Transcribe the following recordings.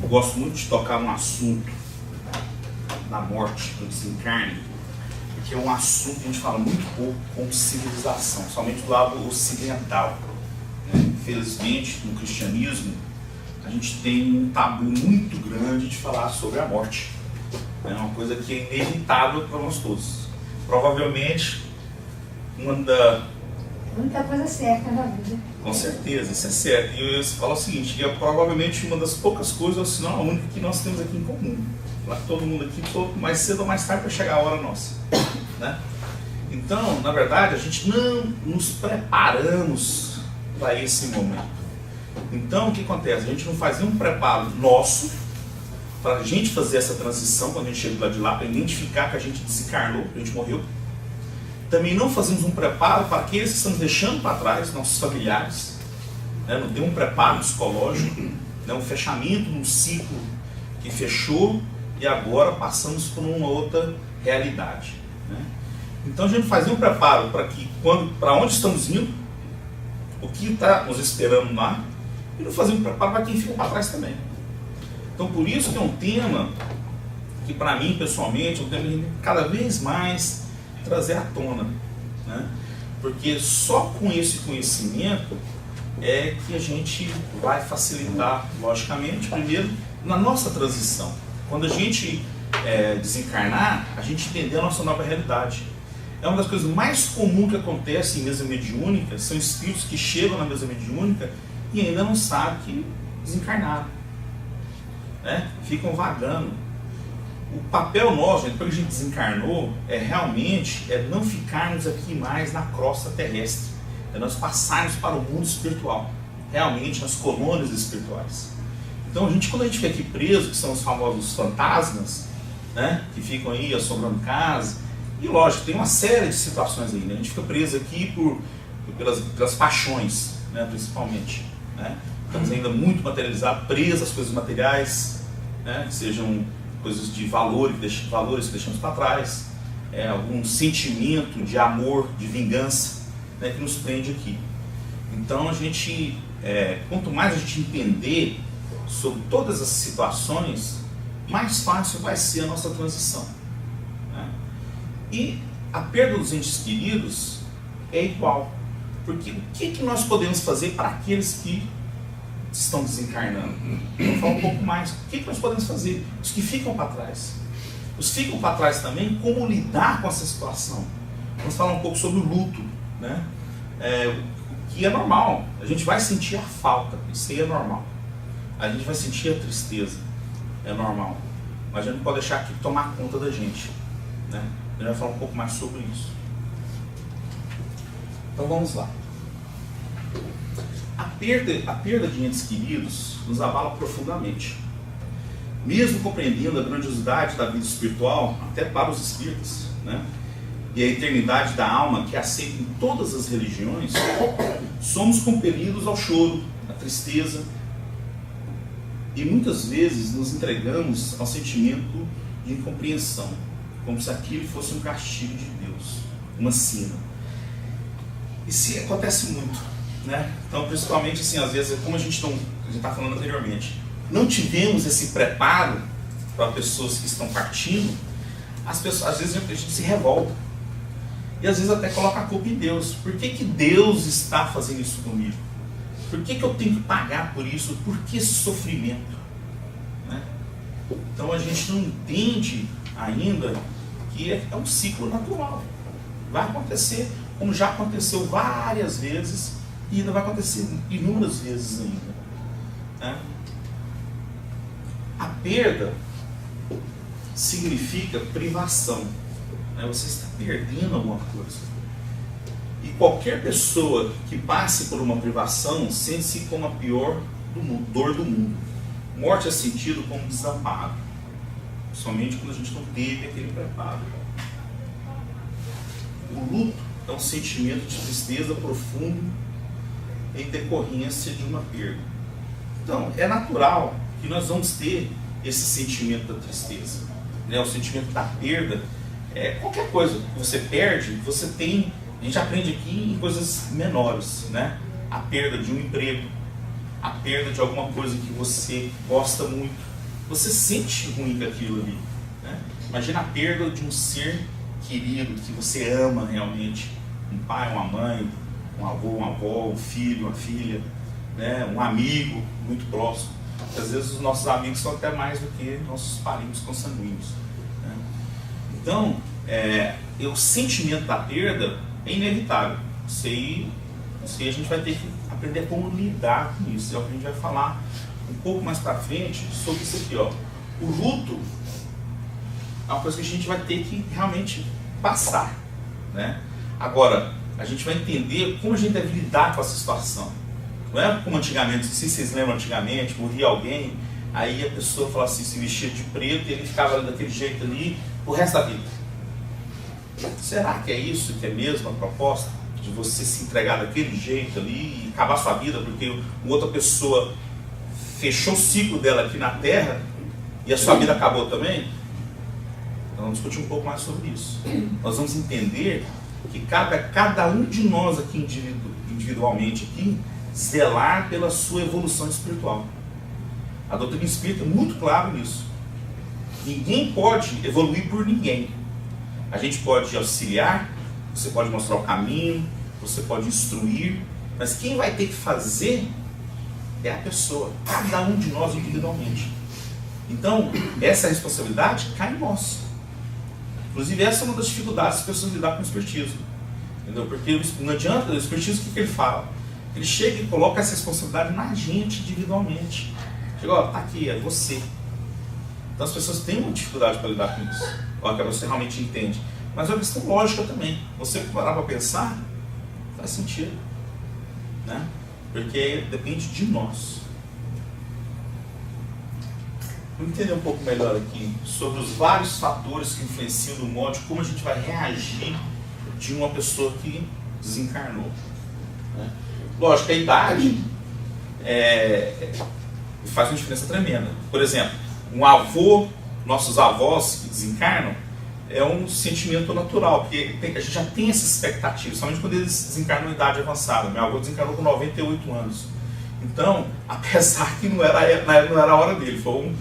gosto muito de tocar no assunto da morte, do desencarne, porque é um assunto que a gente fala muito pouco como civilização, somente do lado ocidental. Infelizmente, no cristianismo, a gente tem um tabu muito grande de falar sobre a morte. É uma coisa que é inevitável para nós todos. Provavelmente, A única coisa certa na vida. Com certeza, isso é certo. E eu falo o seguinte, é provavelmente uma das poucas coisas, ou se não a única que nós temos aqui em comum. Lá todo mundo aqui, mais cedo ou mais tarde, para chegar a hora nossa. Né? Então, na verdade, a gente não nos preparamos para esse momento. Então, o que acontece? A gente não faz nenhum preparo nosso para a gente fazer essa transição, quando a gente chega do lado de lá, para identificar que a gente desencarnou, que a gente morreu. Também não fazemos um preparo para aqueles que estamos deixando para trás, nossos familiares. Né? Não tem um preparo psicológico, né? Um fechamento de um ciclo que fechou e agora passamos por uma outra realidade. Né? Então a gente faz um preparo para onde estamos indo, o que está nos esperando lá, e não fazer um preparo para quem fica para trás também. Então por isso que é um tema que para mim pessoalmente é um tema que cada vez mais trazer à tona, né? Porque só com esse conhecimento é que a gente vai facilitar, logicamente, primeiro na nossa transição. Quando a gente desencarnar, a gente entender a nossa nova realidade. É uma das coisas mais comuns que acontece em mesa mediúnica, são espíritos que chegam na mesa mediúnica e ainda não sabem que desencarnaram, né? Ficam vagando. O papel nosso, depois que a gente desencarnou, realmente não ficarmos aqui mais na crosta terrestre. É nós passarmos para o mundo espiritual, realmente nas colônias espirituais. Então, quando a gente fica aqui preso, que são os famosos fantasmas, né, que ficam aí assombrando casa, e lógico, tem uma série de situações aí, né? A gente fica preso aqui pelas paixões, né, principalmente. Né? Estamos ainda muito materializados, presos às coisas materiais, né, que sejam coisas de valores que deixamos para trás, algum sentimento de amor, de vingança, né, que nos prende aqui. Então quanto mais a gente entender sobre todas essas situações, mais fácil vai ser a nossa transição. Né? E a perda dos entes queridos é igual, porque o que nós podemos fazer para aqueles que estão desencarnando? Vamos falar um pouco mais. O que nós podemos fazer? Os que ficam para trás. Os que ficam para trás também, como lidar com essa situação? Vamos falar um pouco sobre o luto, né? Que é normal. A gente vai sentir a falta, isso aí é normal. A gente vai sentir a tristeza, é normal. Mas a gente não pode deixar aquilo tomar conta da gente, né? A gente vai falar um pouco mais sobre isso. Então vamos lá. A perda de entes queridos nos abala profundamente. Mesmo compreendendo a grandiosidade da vida espiritual, até para os espíritas, né? E a eternidade da alma que aceita em todas as religiões, somos compelidos ao choro, à tristeza, e muitas vezes nos entregamos ao sentimento de incompreensão, como se aquilo fosse um castigo de Deus, uma sina. Isso acontece muito, né? Então, principalmente assim, às vezes, como a gente está falando anteriormente, não tivemos esse preparo para pessoas que estão partindo, às vezes a gente se revolta. E às vezes até coloca a culpa em Deus. Por que Deus está fazendo isso comigo? Por que eu tenho que pagar por isso? Por que esse sofrimento? Né? Então a gente não entende ainda que é um ciclo natural. Vai acontecer, como já aconteceu várias vezes, e ainda vai acontecer inúmeras vezes ainda. Né? A perda significa privação. Né? Você está perdendo alguma coisa. E qualquer pessoa que passe por uma privação sente-se como a pior dor do mundo. Morte é sentido como desamparo, somente quando a gente não teve aquele preparo. O luto é um sentimento de tristeza profundo em decorrência de uma perda. Então, é natural que nós vamos ter esse sentimento da tristeza, né? O sentimento da perda. Qualquer coisa que você perde, você tem. A gente aprende aqui em coisas menores, né? A perda de um emprego, a perda de alguma coisa que você gosta muito, você sente ruim com aquilo ali, né? Imagina a perda de um ser querido que você ama realmente, um pai, uma mãe, um avô, uma avó, um filho, uma filha, né? Um amigo muito próximo. Às vezes os nossos amigos são até mais do que nossos parentes consanguíneos, né? Então, o sentimento da perda é inevitável. Isso aí a gente vai ter que aprender como lidar com isso. É o que a gente vai falar um pouco mais para frente sobre isso aqui, ó. O luto é uma coisa que a gente vai ter que realmente passar, né? Agora, a gente vai entender como a gente deve lidar com essa situação. Não é como antigamente, não sei se vocês lembram antigamente, morria alguém, aí a pessoa falava assim, se vestia de preto e ele ficava daquele jeito ali o resto da vida. Será que é isso que é mesmo a proposta? De você se entregar daquele jeito ali e acabar sua vida porque uma outra pessoa fechou o ciclo dela aqui na Terra e a sua vida acabou também? Então vamos discutir um pouco mais sobre isso. Nós vamos entender que cada um de nós aqui individualmente aqui, zelar pela sua evolução espiritual. A doutrina espírita é muito clara nisso. Ninguém pode evoluir por ninguém. A gente pode auxiliar, você pode mostrar o caminho, você pode instruir, mas quem vai ter que fazer é a pessoa, cada um de nós individualmente. Então, essa responsabilidade cai em nós. Inclusive, essa é uma das dificuldades das pessoas lidar com o espiritismo. Entendeu? Porque não adianta, o espiritismo, o que ele fala? Ele chega e coloca essa responsabilidade na gente individualmente. Chega, ó, tá aqui, é você. Então as pessoas têm uma dificuldade para lidar com isso. Ó, que você realmente entende. Mas é uma questão lógica também. Você parar para pensar, faz sentido, né? Porque depende de nós. Vamos entender um pouco melhor aqui sobre os vários fatores que influenciam no modo de como a gente vai reagir de uma pessoa que desencarnou, né? Lógico, a idade faz uma diferença tremenda. Por exemplo, um avô, nossos avós que desencarnam, é um sentimento natural, porque a gente já tem essa expectativa, somente quando eles desencarnam em idade avançada. Meu avô desencarnou com 98 anos. Então, apesar que não era a hora dele, foi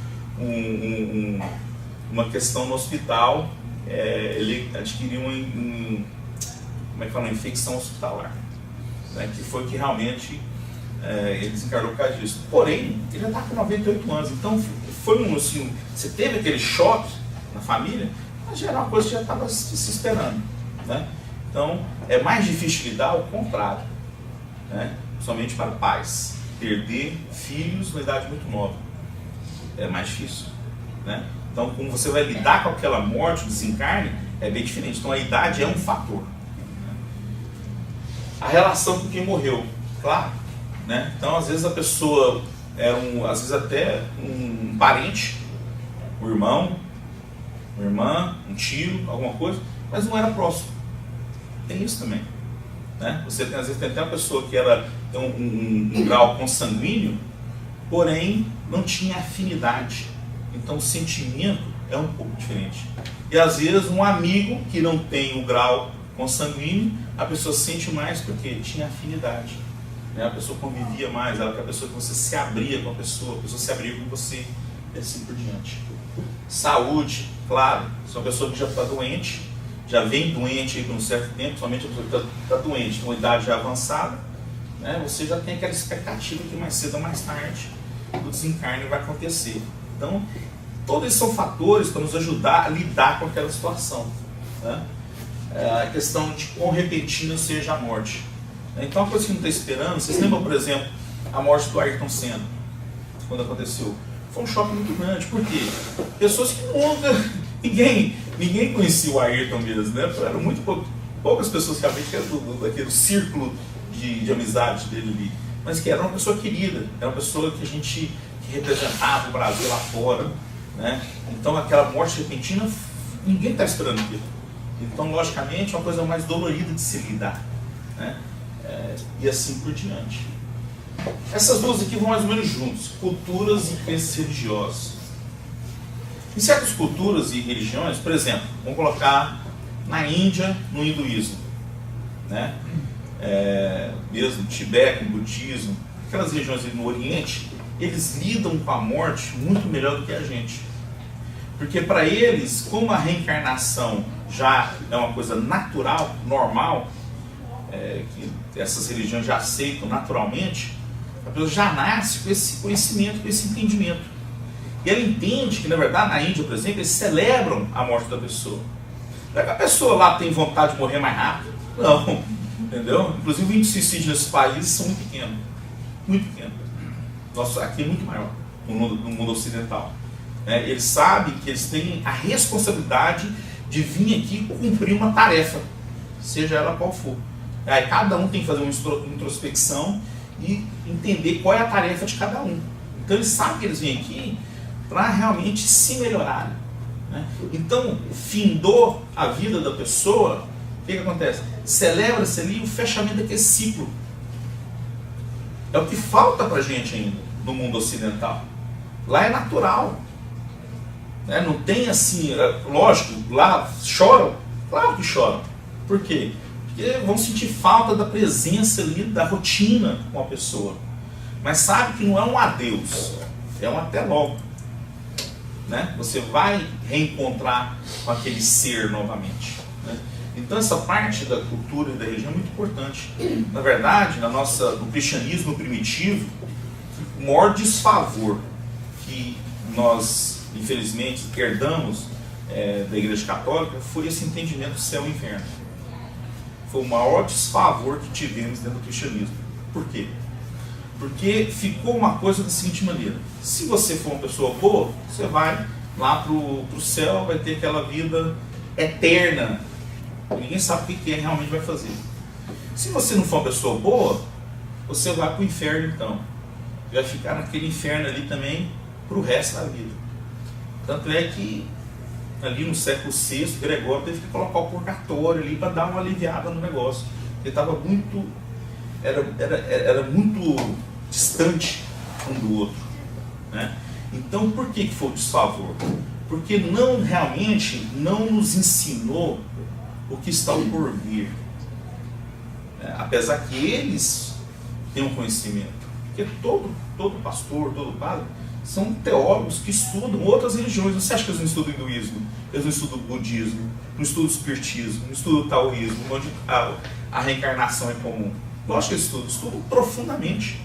uma questão no hospital, ele adquiriu uma infecção hospitalar, né, que foi que realmente ele desencarnou por causa disso. Porém, ele já está com 98 anos, então foi assim, você teve aquele choque na família, mas já era uma coisa que já estava se esperando, né? Então, é mais difícil lidar ao contrário, né? Somente para pais. Perder filhos na idade muito nova é mais difícil, né? Então, como você vai lidar com aquela morte, o desencarne, é bem diferente. Então, a idade é um fator. A relação com quem morreu, claro, né? Então, às vezes a pessoa era às vezes até um parente, um irmão, uma irmã, um tio, alguma coisa, mas não era próximo. Tem isso também, né? Você tem, às vezes tem até uma pessoa que era um grau consanguíneo, porém não tinha afinidade. Então o sentimento é um pouco diferente. E às vezes um amigo que não tem o grau consanguíneo, a pessoa sente mais porque tinha afinidade, né? A pessoa convivia mais, era aquela pessoa que você se abria com a pessoa se abria com você, e assim por diante. Saúde, claro, se uma pessoa que já está doente, já vem doente aí por um certo tempo, somente a pessoa que está doente, com idade já avançada, né? Você já tem aquela expectativa que mais cedo ou mais tarde o desencarne vai acontecer. Então, todos esses são fatores para nos ajudar a lidar com aquela situação, né? A questão de quão repentina seja a morte. Então, uma coisa que não está esperando, vocês lembram, por exemplo, a morte do Ayrton Senna, quando aconteceu? Foi um choque muito grande. Por quê? Pessoas que nunca... Ninguém conhecia o Ayrton mesmo, né? Eram muito poucas pessoas realmente que eram daquele círculo de amizade dele ali. Mas que era uma pessoa querida, era uma pessoa que representava o Brasil lá fora, né? Então aquela morte repentina, ninguém está esperando aquilo. Então, logicamente, é uma coisa mais dolorida de se lidar, né? E assim por diante. Essas duas aqui vão mais ou menos juntos, culturas e crenças religiosas. Em certas culturas e religiões, por exemplo, vamos colocar na Índia, no hinduísmo, né? Mesmo no Tibete, no budismo, aquelas regiões ali no Oriente, eles lidam com a morte muito melhor do que a gente. Porque para eles, como a reencarnação já é uma coisa natural, normal, que essas religiões já aceitam naturalmente, a pessoa já nasce com esse conhecimento, com esse entendimento. E ela entende que, na verdade, na Índia, por exemplo, eles celebram a morte da pessoa. Não é que a pessoa lá tem vontade de morrer mais rápido. Não, entendeu? Inclusive, o índice de suicídio nesses países são muito pequenos. Muito pequenos. Nossa, aqui é muito maior, no mundo ocidental. Eles sabem que eles têm a responsabilidade de vir aqui cumprir uma tarefa, seja ela qual for. Aí cada um tem que fazer uma introspecção e entender qual é a tarefa de cada um. Então eles sabem que eles vêm aqui para realmente se melhorarem. Então, findou a vida da pessoa, o que acontece? Celebra-se ali o fechamento daquele ciclo. É o que falta para a gente ainda no mundo ocidental. Lá é natural. Não tem assim, lógico, lá choram, claro que choram. Por quê? Porque vão sentir falta da presença ali, da rotina com a pessoa. Mas sabe que não é um adeus, é um até logo. Você vai reencontrar com aquele ser novamente. Então essa parte da cultura e da religião é muito importante. Na verdade, no cristianismo primitivo, o maior desfavor que nós, infelizmente, herdamos da Igreja Católica foi esse entendimento do céu e inferno. Foi o maior desfavor que tivemos dentro do cristianismo. Por quê? Porque ficou uma coisa da seguinte maneira: se você for uma pessoa boa, você vai lá pro céu, vai ter aquela vida eterna. Ninguém sabe o que realmente vai fazer. Se você não for uma pessoa boa, você vai para o inferno então. Vai ficar naquele inferno ali também para o resto da vida. Tanto é que ali no século VI, Gregório teve que colocar o purgatório ali para dar uma aliviada no negócio. Ele estava muito... Era muito distante um do outro. Então por que foi o desfavor? Porque realmente não nos ensinou o que está por vir. Apesar que eles têm um conhecimento. Porque todo pastor, todo padre, são teólogos que estudam outras religiões. Você acha que eles não estudam hinduísmo? Eles não estudam budismo, não estudam espiritismo, não estudam taoísmo, onde a reencarnação é comum. Lógico que eles estudam profundamente.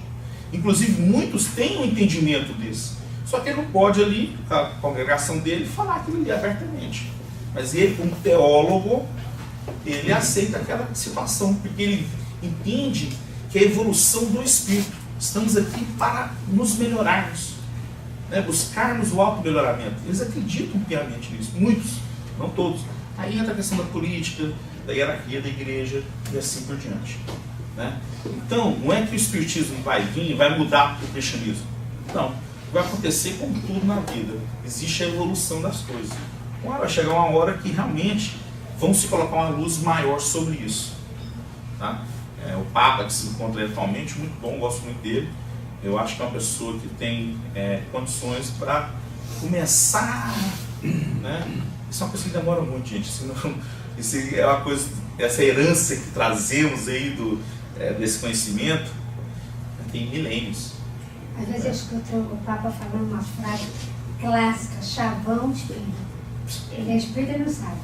Inclusive muitos têm um entendimento desse. Só que ele não pode ali, com a congregação dele, falar aquilo ali abertamente. Mas ele, como teólogo, ele aceita aquela situação, porque ele entende que é a evolução do espírito. Estamos aqui para nos melhorarmos, buscarmos o auto-melhoramento. Eles acreditam piamente nisso, muitos, não todos. Aí entra a questão da política, da hierarquia da igreja e assim por diante. Então, não é que o espiritismo vai vir e vai mudar o cristianismo. Não, vai acontecer como tudo na vida. Existe a evolução das coisas. Vai chegar uma hora que realmente vão se colocar uma luz maior sobre isso. O Papa que se encontra atualmente, muito bom, gosto muito dele. Eu acho que é uma pessoa que tem condições para começar. Isso é uma coisa que demora muito, gente. Isso é uma coisa, essa herança que trazemos aí desse conhecimento tem milênios. Às vezes eu escuto o Papa falando uma frase clássica: chavão espírita. Ele é espírita e não sabe.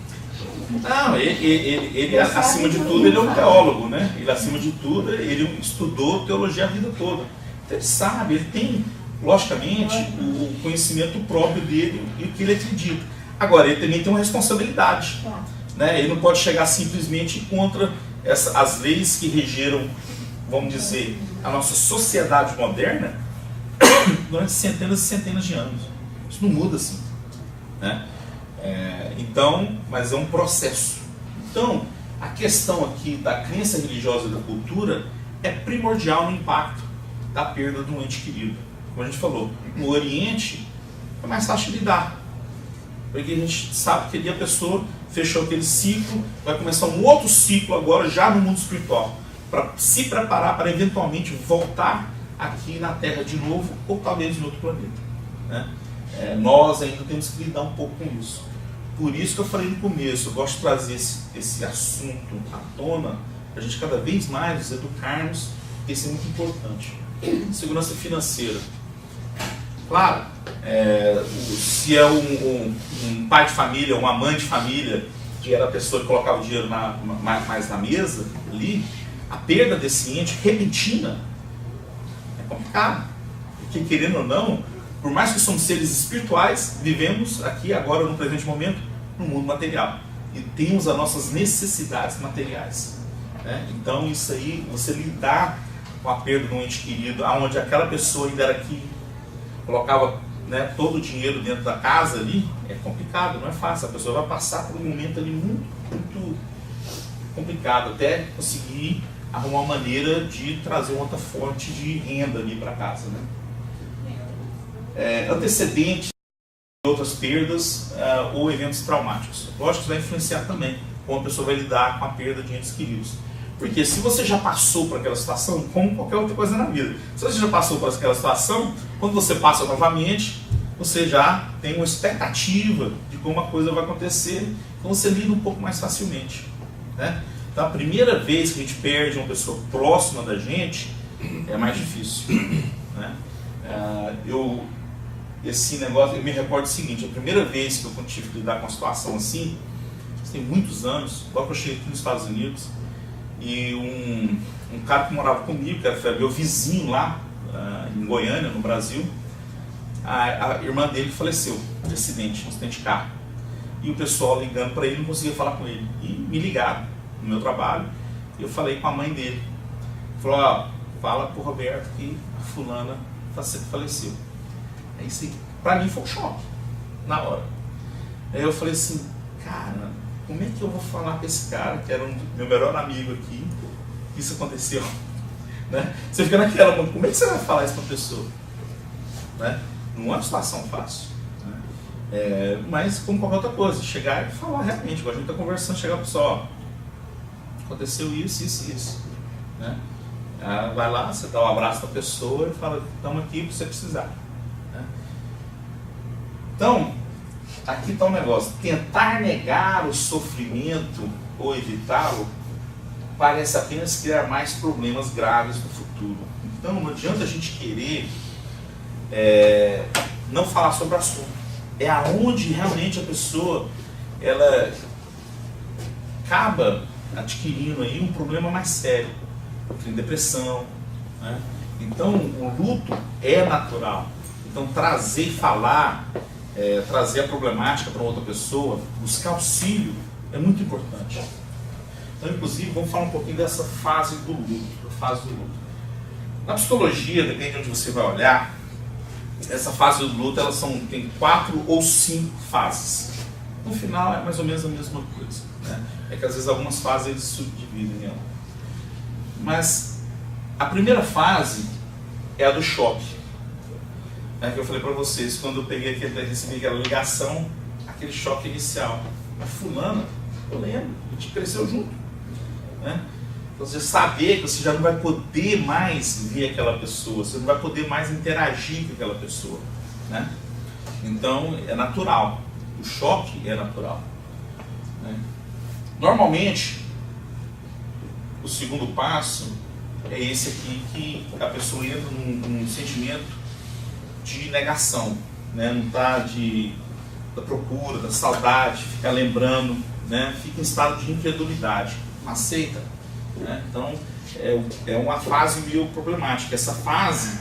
Não, ele acima de tudo, ele é um teólogo, Ele, acima de tudo, ele estudou teologia a vida toda. Então ele sabe, ele tem, logicamente, o conhecimento próprio dele e o que ele acredita. Agora, ele também tem uma responsabilidade. Ele não pode chegar simplesmente contra as leis que regeram, vamos dizer, a nossa sociedade moderna durante centenas e centenas de anos. Isso não muda assim. Então, mas é um processo. Então, a questão aqui da crença religiosa e da cultura é primordial no impacto da perda de um ente querido. Como a gente falou, no Oriente é mais fácil de lidar, porque a gente sabe que ali a pessoa fechou aquele ciclo, vai começar um outro ciclo agora já no mundo espiritual, para se preparar para eventualmente voltar aqui na Terra de novo, ou talvez em outro planeta. Nós ainda temos que lidar um pouco com isso. Por isso que eu falei no começo, eu gosto de trazer esse assunto à tona, para a gente cada vez mais nos educarmos, porque isso é muito importante. Segurança financeira. Claro, se é um pai de família, uma mãe de família, que era a pessoa que colocava o dinheiro mais na mesa, ali, a perda desse ente repentina é complicado. Porque, querendo ou não, por mais que somos seres espirituais, vivemos aqui, agora, no presente momento, no mundo material. E temos as nossas necessidades materiais. Né? Então, isso aí, você lidar com a perda de um ente querido, onde aquela pessoa ainda era aqui, colocava, né, todo o dinheiro dentro da casa ali, é complicado, não é fácil. A pessoa vai passar por um momento ali muito, muito complicado, até conseguir arrumar uma maneira de trazer uma outra fonte de renda ali para casa. Né? Antecedentes de outras perdas ou eventos traumáticos. Lógico que isso vai influenciar também como a pessoa vai lidar com a perda de entes queridos. Porque se você já passou por aquela situação, como qualquer outra coisa na vida, se você já passou por aquela situação, quando você passa novamente, você já tem uma expectativa de como a coisa vai acontecer, então você lida um pouco mais facilmente. Né? Então a primeira vez que a gente perde uma pessoa próxima da gente, é mais difícil. Né? Esse negócio, eu me recordo o seguinte, a primeira vez que eu tive que lidar com uma situação assim, isso tem muitos anos, logo que eu cheguei aqui nos Estados Unidos, e um cara que morava comigo, que era meu vizinho lá, em Goiânia, no Brasil, a irmã dele faleceu de acidente, um acidente de carro. E o pessoal ligando para ele, não conseguia falar com ele. E me ligaram no meu trabalho, e eu falei com a mãe dele. Falou, ó, fala pro Roberto que a fulana faleceu. Aí isso aí, pra mim foi um choque, na hora. Aí eu falei assim, cara, como é que eu vou falar pra esse cara, que era meu melhor amigo aqui, que isso aconteceu? Né? Você fica naquela, como é que você vai falar isso pra pessoa? Né? Não é uma situação fácil. Né? Mas como qualquer outra coisa, chegar e falar realmente, igual a gente está conversando, chegar para o pessoal, aconteceu isso, isso, isso. Né? Vai lá, você dá um abraço para a pessoa e fala, estamos aqui para você precisar. Né? Então, aqui está um negócio, tentar negar o sofrimento ou evitá-lo parece apenas criar mais problemas graves no futuro. Então não adianta a gente querer não falar sobre o assunto. É aonde realmente a pessoa ela acaba adquirindo aí um problema mais sério, tem depressão. Né? Então o luto é natural. Então trazer, falar, trazer a problemática para outra pessoa, buscar auxílio é muito importante. Então, inclusive, vamos falar um pouquinho dessa fase do luto. Na psicologia, depende de onde você vai olhar, essa fase do luto tem 4 ou 5 fases. No final é mais ou menos a mesma coisa. Né? É que às vezes algumas fases eles subdividem. Mas a primeira fase é a do choque. É que eu falei para vocês, quando eu recebi aquela ligação, aquele choque inicial. A fulana, eu lembro, a gente cresceu junto. Né? Você saber que você já não vai poder mais ver aquela pessoa, você não vai poder mais interagir com aquela pessoa. Né? Então é natural, o choque é natural. Né? Normalmente, o segundo passo é esse aqui, que a pessoa entra num sentimento de negação, né? Não está da procura, da saudade, fica lembrando, né? Fica em estado de incredulidade, não aceita. Né? Então é uma fase meio problemática. Essa fase,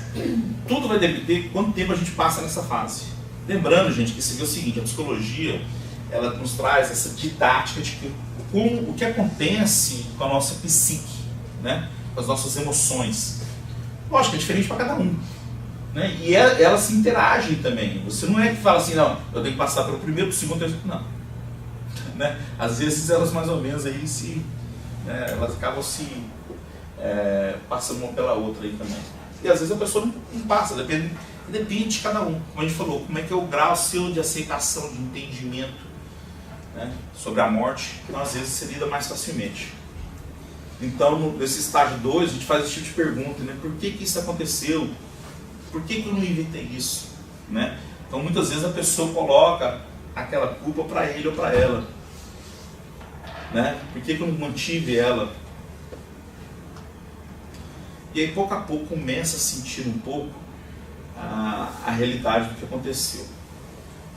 tudo vai depender de quanto tempo a gente passa nessa fase. Lembrando, gente, que isso é o seguinte, a psicologia ela nos traz essa didática de o que acontece com a nossa psique, né? Com as nossas emoções. Lógico, é diferente para cada um. Né? E elas se interagem também. Você não é que fala assim, não, eu tenho que passar pelo primeiro, pelo segundo, terceiro, não. Né? Às vezes elas mais ou menos aí elas acabam se passando uma pela outra aí também. E às vezes a pessoa não passa, depende de cada um. Como a gente falou, como é que é o grau seu de aceitação, de entendimento, né, sobre a morte. Então às vezes você lida mais facilmente. Então nesse estágio 2 a gente faz esse tipo de pergunta, né? Por que isso aconteceu? Por que eu não evitei isso? Né? Então muitas vezes a pessoa coloca aquela culpa para ele ou para ela. Né? Por que eu não mantive ela? E aí pouco a pouco começa a sentir um pouco a realidade do que aconteceu.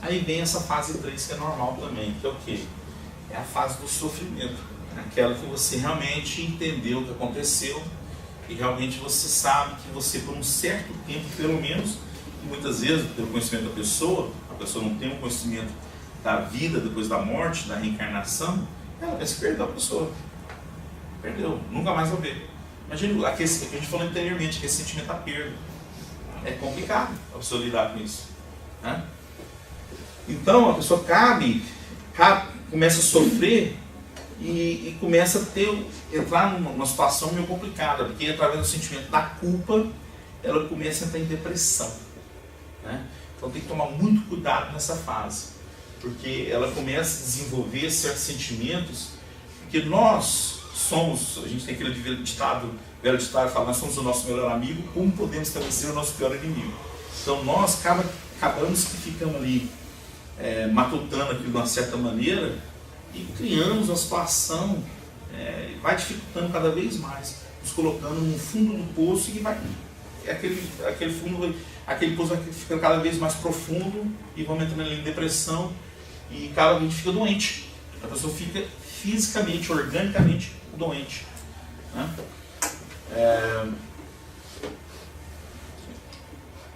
Aí vem essa fase 3 que é normal também, que é o quê? É a fase do sofrimento, aquela que você realmente entendeu o que aconteceu e realmente você sabe que você por um certo tempo, pelo menos, e muitas vezes pelo conhecimento da pessoa, a pessoa não tem um conhecimento da vida depois da morte, da reencarnação, ela pensa que perdeu a pessoa. Perdeu, nunca mais vai ver. Imagina aquele que a gente falou anteriormente, aquele sentimento da perda. É complicado a pessoa lidar com isso, né? Então a pessoa começa a sofrer e começa a entrar numa situação meio complicada, porque através do sentimento da culpa, ela começa a entrar em depressão, né? Então tem que tomar muito cuidado nessa fase, porque ela começa a desenvolver certos sentimentos, porque nós somos, a gente tem aquele velho ditado que fala, nós somos o nosso melhor amigo, como podemos também ser o nosso pior inimigo? Então nós acabamos que ficamos ali matutando aquilo de uma certa maneira e criamos uma situação, vai dificultando cada vez mais, nos colocando no fundo do poço e vai, aquele poço vai ficando cada vez mais profundo e vamos entrando ali em depressão e cada vez fica doente. A pessoa fica fisicamente, organicamente doente, né?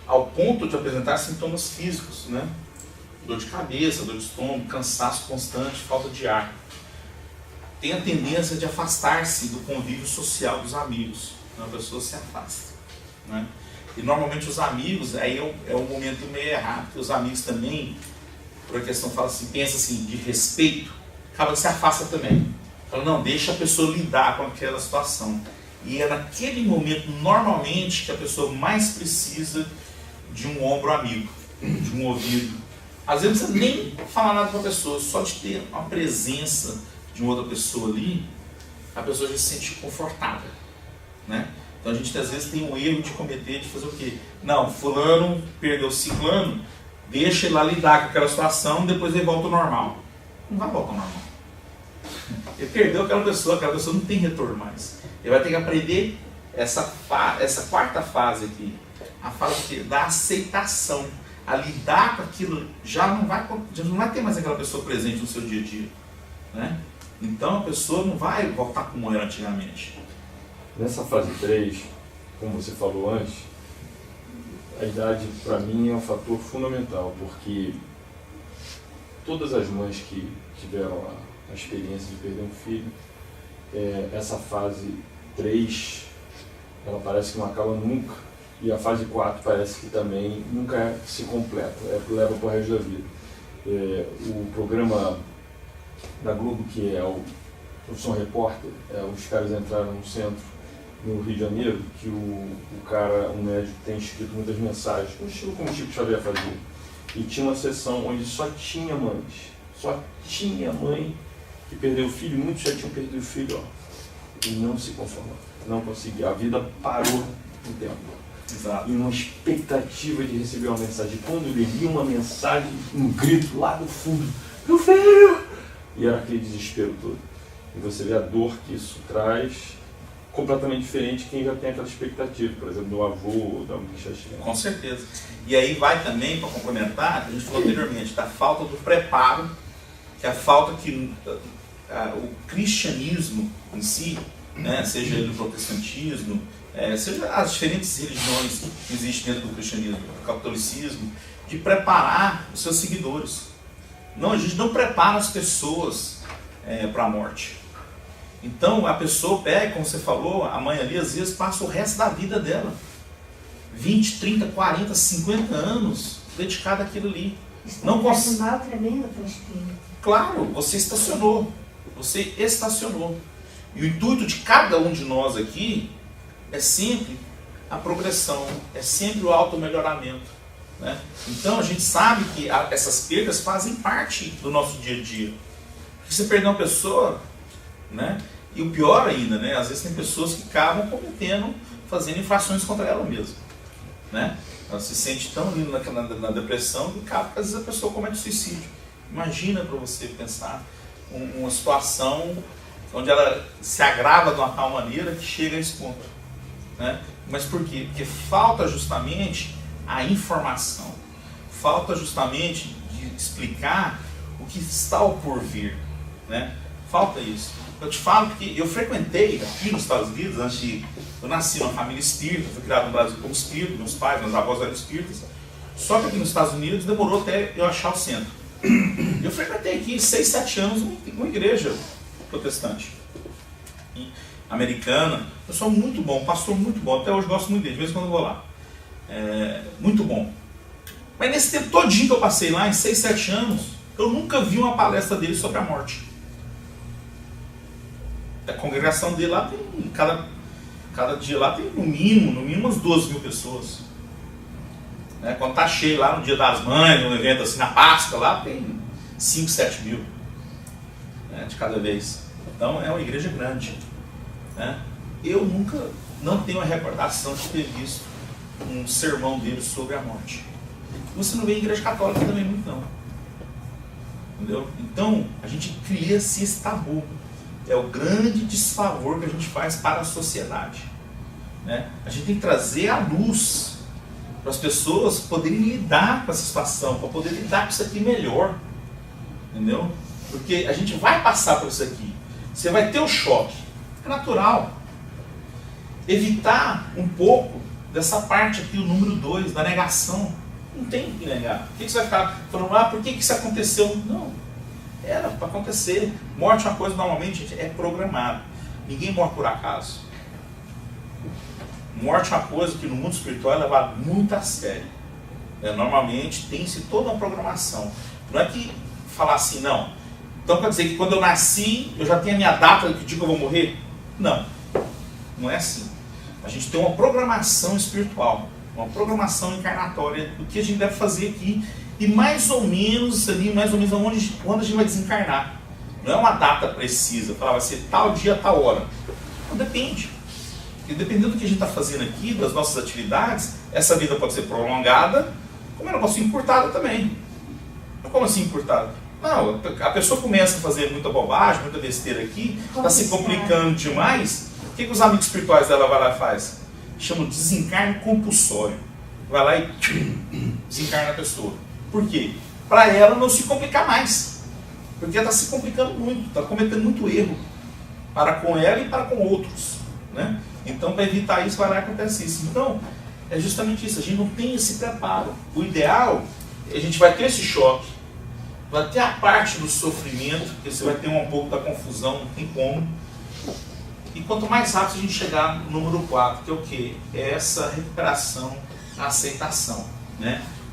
Ao ponto de apresentar sintomas físicos, né? Dor de cabeça, dor de estômago, cansaço constante, falta de ar. Tem a tendência de afastar-se do convívio social dos amigos. Então a pessoa se afasta, né? E normalmente os amigos, aí é um momento meio errado, porque os amigos também, por a questão fala assim, pensa assim, de respeito, acaba que se afasta também. Fala, não, deixa a pessoa lidar com aquela situação. E é naquele momento, normalmente, que a pessoa mais precisa de um ombro amigo, de um ouvido. Às vezes não precisa nem falar nada com a pessoa, só de ter uma presença de uma outra pessoa ali, a pessoa já se sente confortável, né? Então a gente às vezes tem um erro de cometer, de fazer o quê? Não, fulano perdeu ciclano, deixa ele lá lidar com aquela situação, depois ele volta ao normal. Não vai voltar ao normal. Ele perdeu aquela pessoa não tem retorno mais. Ele vai ter que aprender essa quarta fase aqui, a fase da aceitação, a lidar com aquilo, já não vai ter mais aquela pessoa presente no seu dia a dia, né? Então a pessoa não vai voltar como era antigamente. Nessa fase 3, como você falou antes, a idade para mim é um fator fundamental, porque todas as mães que tiveram a experiência de perder um filho, essa fase 3, ela parece que não acaba nunca, e a fase 4 parece que também nunca se completa, leva para o resto da vida. O programa da Globo, que é o Profissão Repórter, os caras entraram no centro no Rio de Janeiro, que um médico tem escrito muitas mensagens, um estilo como o Chico Xavier fazia, e tinha uma sessão onde só tinha mãe que perdeu o filho, muitos já tinham perdido o filho, e não se conformou, não conseguia, a vida parou no tempo. Exato. E uma expectativa de receber uma mensagem. Quando ele lia uma mensagem, um grito lá do fundo, meu filho! E era aquele desespero todo. E você vê a dor que isso traz, completamente diferente de quem já tem aquela expectativa, por exemplo, do avô ou da mãe. Com certeza. E aí vai também, para complementar, a gente falou anteriormente, da falta do preparo, que a falta que o cristianismo em si, né, seja ele o protestantismo, seja as diferentes religiões que existem dentro do cristianismo, do catolicismo, de preparar os seus seguidores. Não, a gente não prepara as pessoas para a morte. Então a pessoa pega, como você falou, a mãe ali às vezes passa o resto da vida dela, 20, 30, 40, 50 anos dedicada àquilo ali. Não consegue. Mal tremendo para o espírito. Claro, você estacionou. E o intuito de cada um de nós aqui é sempre a progressão, é sempre o auto-melhoramento, né? Então a gente sabe que essas perdas fazem parte do nosso dia a dia. Você perder uma pessoa, né? E o pior ainda, né? Às vezes tem pessoas que acabam fazendo infrações contra ela mesma, né? Ela se sente tão ali na depressão que às vezes a pessoa comete suicídio. Imagina para você pensar uma situação onde ela se agrava de uma tal maneira que chega a esse ponto, né? Mas por quê? Porque falta justamente a informação. Falta justamente de explicar o que está ao porvir, né? Falta isso. Eu te falo que eu frequentei aqui nos Estados Unidos, eu nasci numa família espírita, fui criado no Brasil como espírita, meus pais, meus avós eram espíritas, só que aqui nos Estados Unidos demorou até eu achar o centro. Eu frequentei aqui 6, 7 anos uma igreja protestante, americana, pessoal muito bom, pastor muito bom, até hoje gosto muito dele, de vez em quando eu vou lá. Muito bom. Mas nesse tempo todinho que eu passei lá, em 6, 7 anos, eu nunca vi uma palestra dele sobre a morte. A congregação dele lá tem, cada dia lá tem no mínimo umas 12 mil pessoas. Quando tá cheio lá no Dia das Mães, num evento assim na Páscoa, lá tem 5, 7 mil, de cada vez. Então é uma igreja grande. Eu nunca, não tenho a recordação de ter visto um sermão dele sobre a morte. Você não vê em igreja católica também muito não. Entendeu? Então a gente cria esse tabu. É o grande desfavor que a gente faz para a sociedade. A gente tem que trazer a luz para as pessoas poderem lidar com essa situação, para poder lidar com isso aqui melhor. Entendeu? Porque a gente vai passar por isso aqui. Você vai ter o choque. É natural. Evitar um pouco dessa parte aqui, o número 2, da negação. Não tem que negar. Por que você vai ficar falando, por que isso aconteceu? Não. Era para acontecer. Morte é uma coisa, normalmente, gente, é programada. Ninguém morre por acaso. Morte é uma coisa que no mundo espiritual é levado muito a sério. Normalmente tem-se toda uma programação. Não é que falar assim, não. Então quer dizer que quando eu nasci, eu já tenho a minha data de que dia que eu vou morrer? Não. Não é assim. A gente tem uma programação espiritual, uma programação encarnatória do que a gente deve fazer aqui. E mais ou menos ali, onde a gente vai desencarnar. Não é uma data precisa, falar vai ser tal dia, tal hora. Não depende. Porque dependendo do que a gente está fazendo aqui, das nossas atividades, essa vida pode ser prolongada, como ela pode ser encurtada também. Mas como assim encurtada? Não, a pessoa começa a fazer muita bobagem, muita besteira aqui, está se complicando demais. O que os amigos espirituais dela vai lá e faz? Chama de desencarne compulsório. Vai lá e desencarna a pessoa. Por quê? Para ela não se complicar mais. Porque ela está se complicando muito, está cometendo muito erro. Para com ela e para com outros. Então, para evitar isso, vai lá e acontece isso. Então, é justamente isso. A gente não tem esse preparo. O ideal, a gente vai ter esse choque. Vai ter a parte do sofrimento, porque você vai ter um pouco da confusão, não tem como. E quanto mais rápido a gente chegar no número 4, que é o quê? É essa recuperação, a aceitação.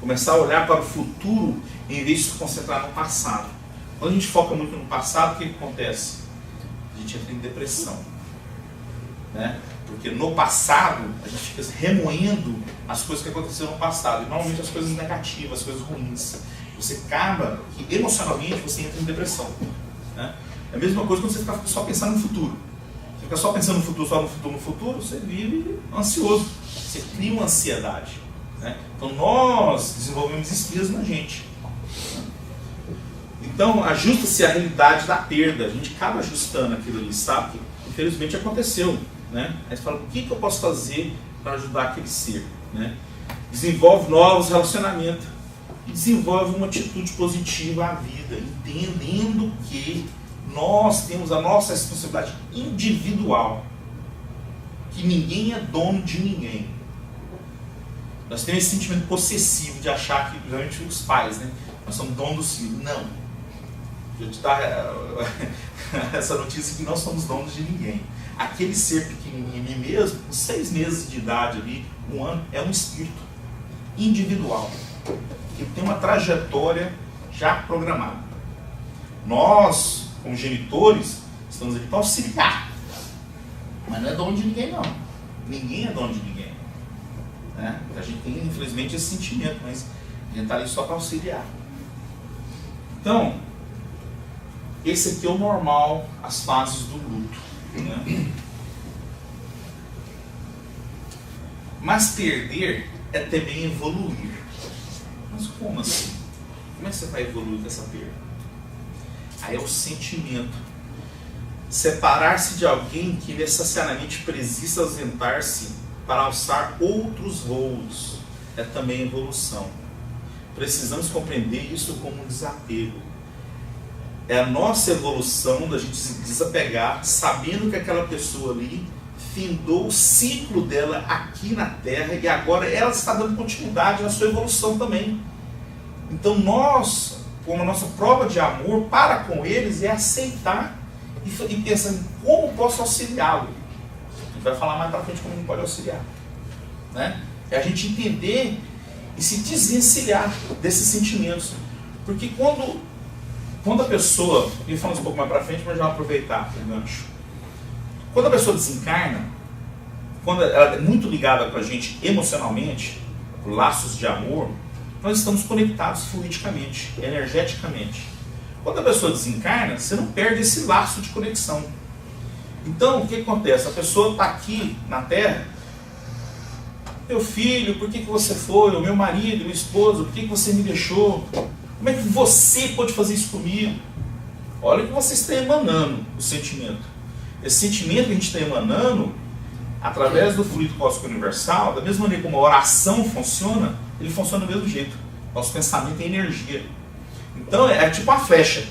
Começar a olhar para o futuro em vez de se concentrar no passado. Quando a gente foca muito no passado, o que acontece? A gente entra em depressão. Porque no passado, a gente fica remoendo as coisas que aconteceram no passado. E normalmente as coisas negativas, as coisas ruins. Você acaba que emocionalmente você entra em depressão. É a mesma coisa quando você fica só pensando no futuro. Você fica só pensando no futuro, você vive ansioso. Você cria uma ansiedade. Então nós desenvolvemos espíritos na gente. Então ajusta-se a realidade da perda. A gente acaba ajustando aquilo ali, sabe? Infelizmente aconteceu. Aí você fala, o que eu posso fazer para ajudar aquele ser? Desenvolve novos relacionamentos. E desenvolve uma atitude positiva à vida, entendendo que nós temos a nossa responsabilidade individual, que ninguém é dono de ninguém. Nós temos esse sentimento possessivo de achar que, principalmente os pais, nós somos donos dos filhos. Não. Eu te dar essa notícia que nós somos donos de ninguém. Aquele ser pequenininho em mim mesmo, com 6 meses de idade ali, 1 ano, é um espírito individual. Que tem uma trajetória já programada. Nós, como genitores, estamos aqui para auxiliar. Mas não é dono de ninguém, não. Ninguém é dono de ninguém. A gente tem, infelizmente, esse sentimento, mas a gente está ali só para auxiliar. Então, esse aqui é o normal, as fases do luto. Mas perder é também evoluir. Mas como assim? Como é que você vai evoluir com essa perda? Aí é o sentimento. Separar-se de alguém que necessariamente precisa ausentar-se para alçar outros voos. é também evolução. Precisamos compreender isso como um desapego. É a nossa evolução da gente se desapegar, sabendo que aquela pessoa ali findou o ciclo dela aqui na Terra e agora ela está dando continuidade na sua evolução também. Então nós, como a nossa prova de amor para com eles, é aceitar e pensar em como posso auxiliá-lo. A gente vai falar mais para frente como a gente pode auxiliar, né? É a gente entender e se desvencilhar desses sentimentos. Porque quando a pessoa, eu falo um pouco mais para frente, mas já vou aproveitar o gancho. Quando a pessoa desencarna, quando ela é muito ligada com a gente emocionalmente, laços de amor, nós estamos conectados fluidicamente, energeticamente. Quando a pessoa desencarna, você não perde esse laço de conexão. Então, o que acontece? A pessoa está aqui na Terra, meu filho, por que você foi? O meu marido, meu esposo, por que você me deixou? Como é que você pode fazer isso comigo? Olha o que você está emanando, o sentimento. Esse sentimento que a gente está emanando, através do fluido cósmico universal, da mesma maneira como a oração funciona, ele funciona do mesmo jeito. Nosso pensamento é energia. Então é tipo uma flecha.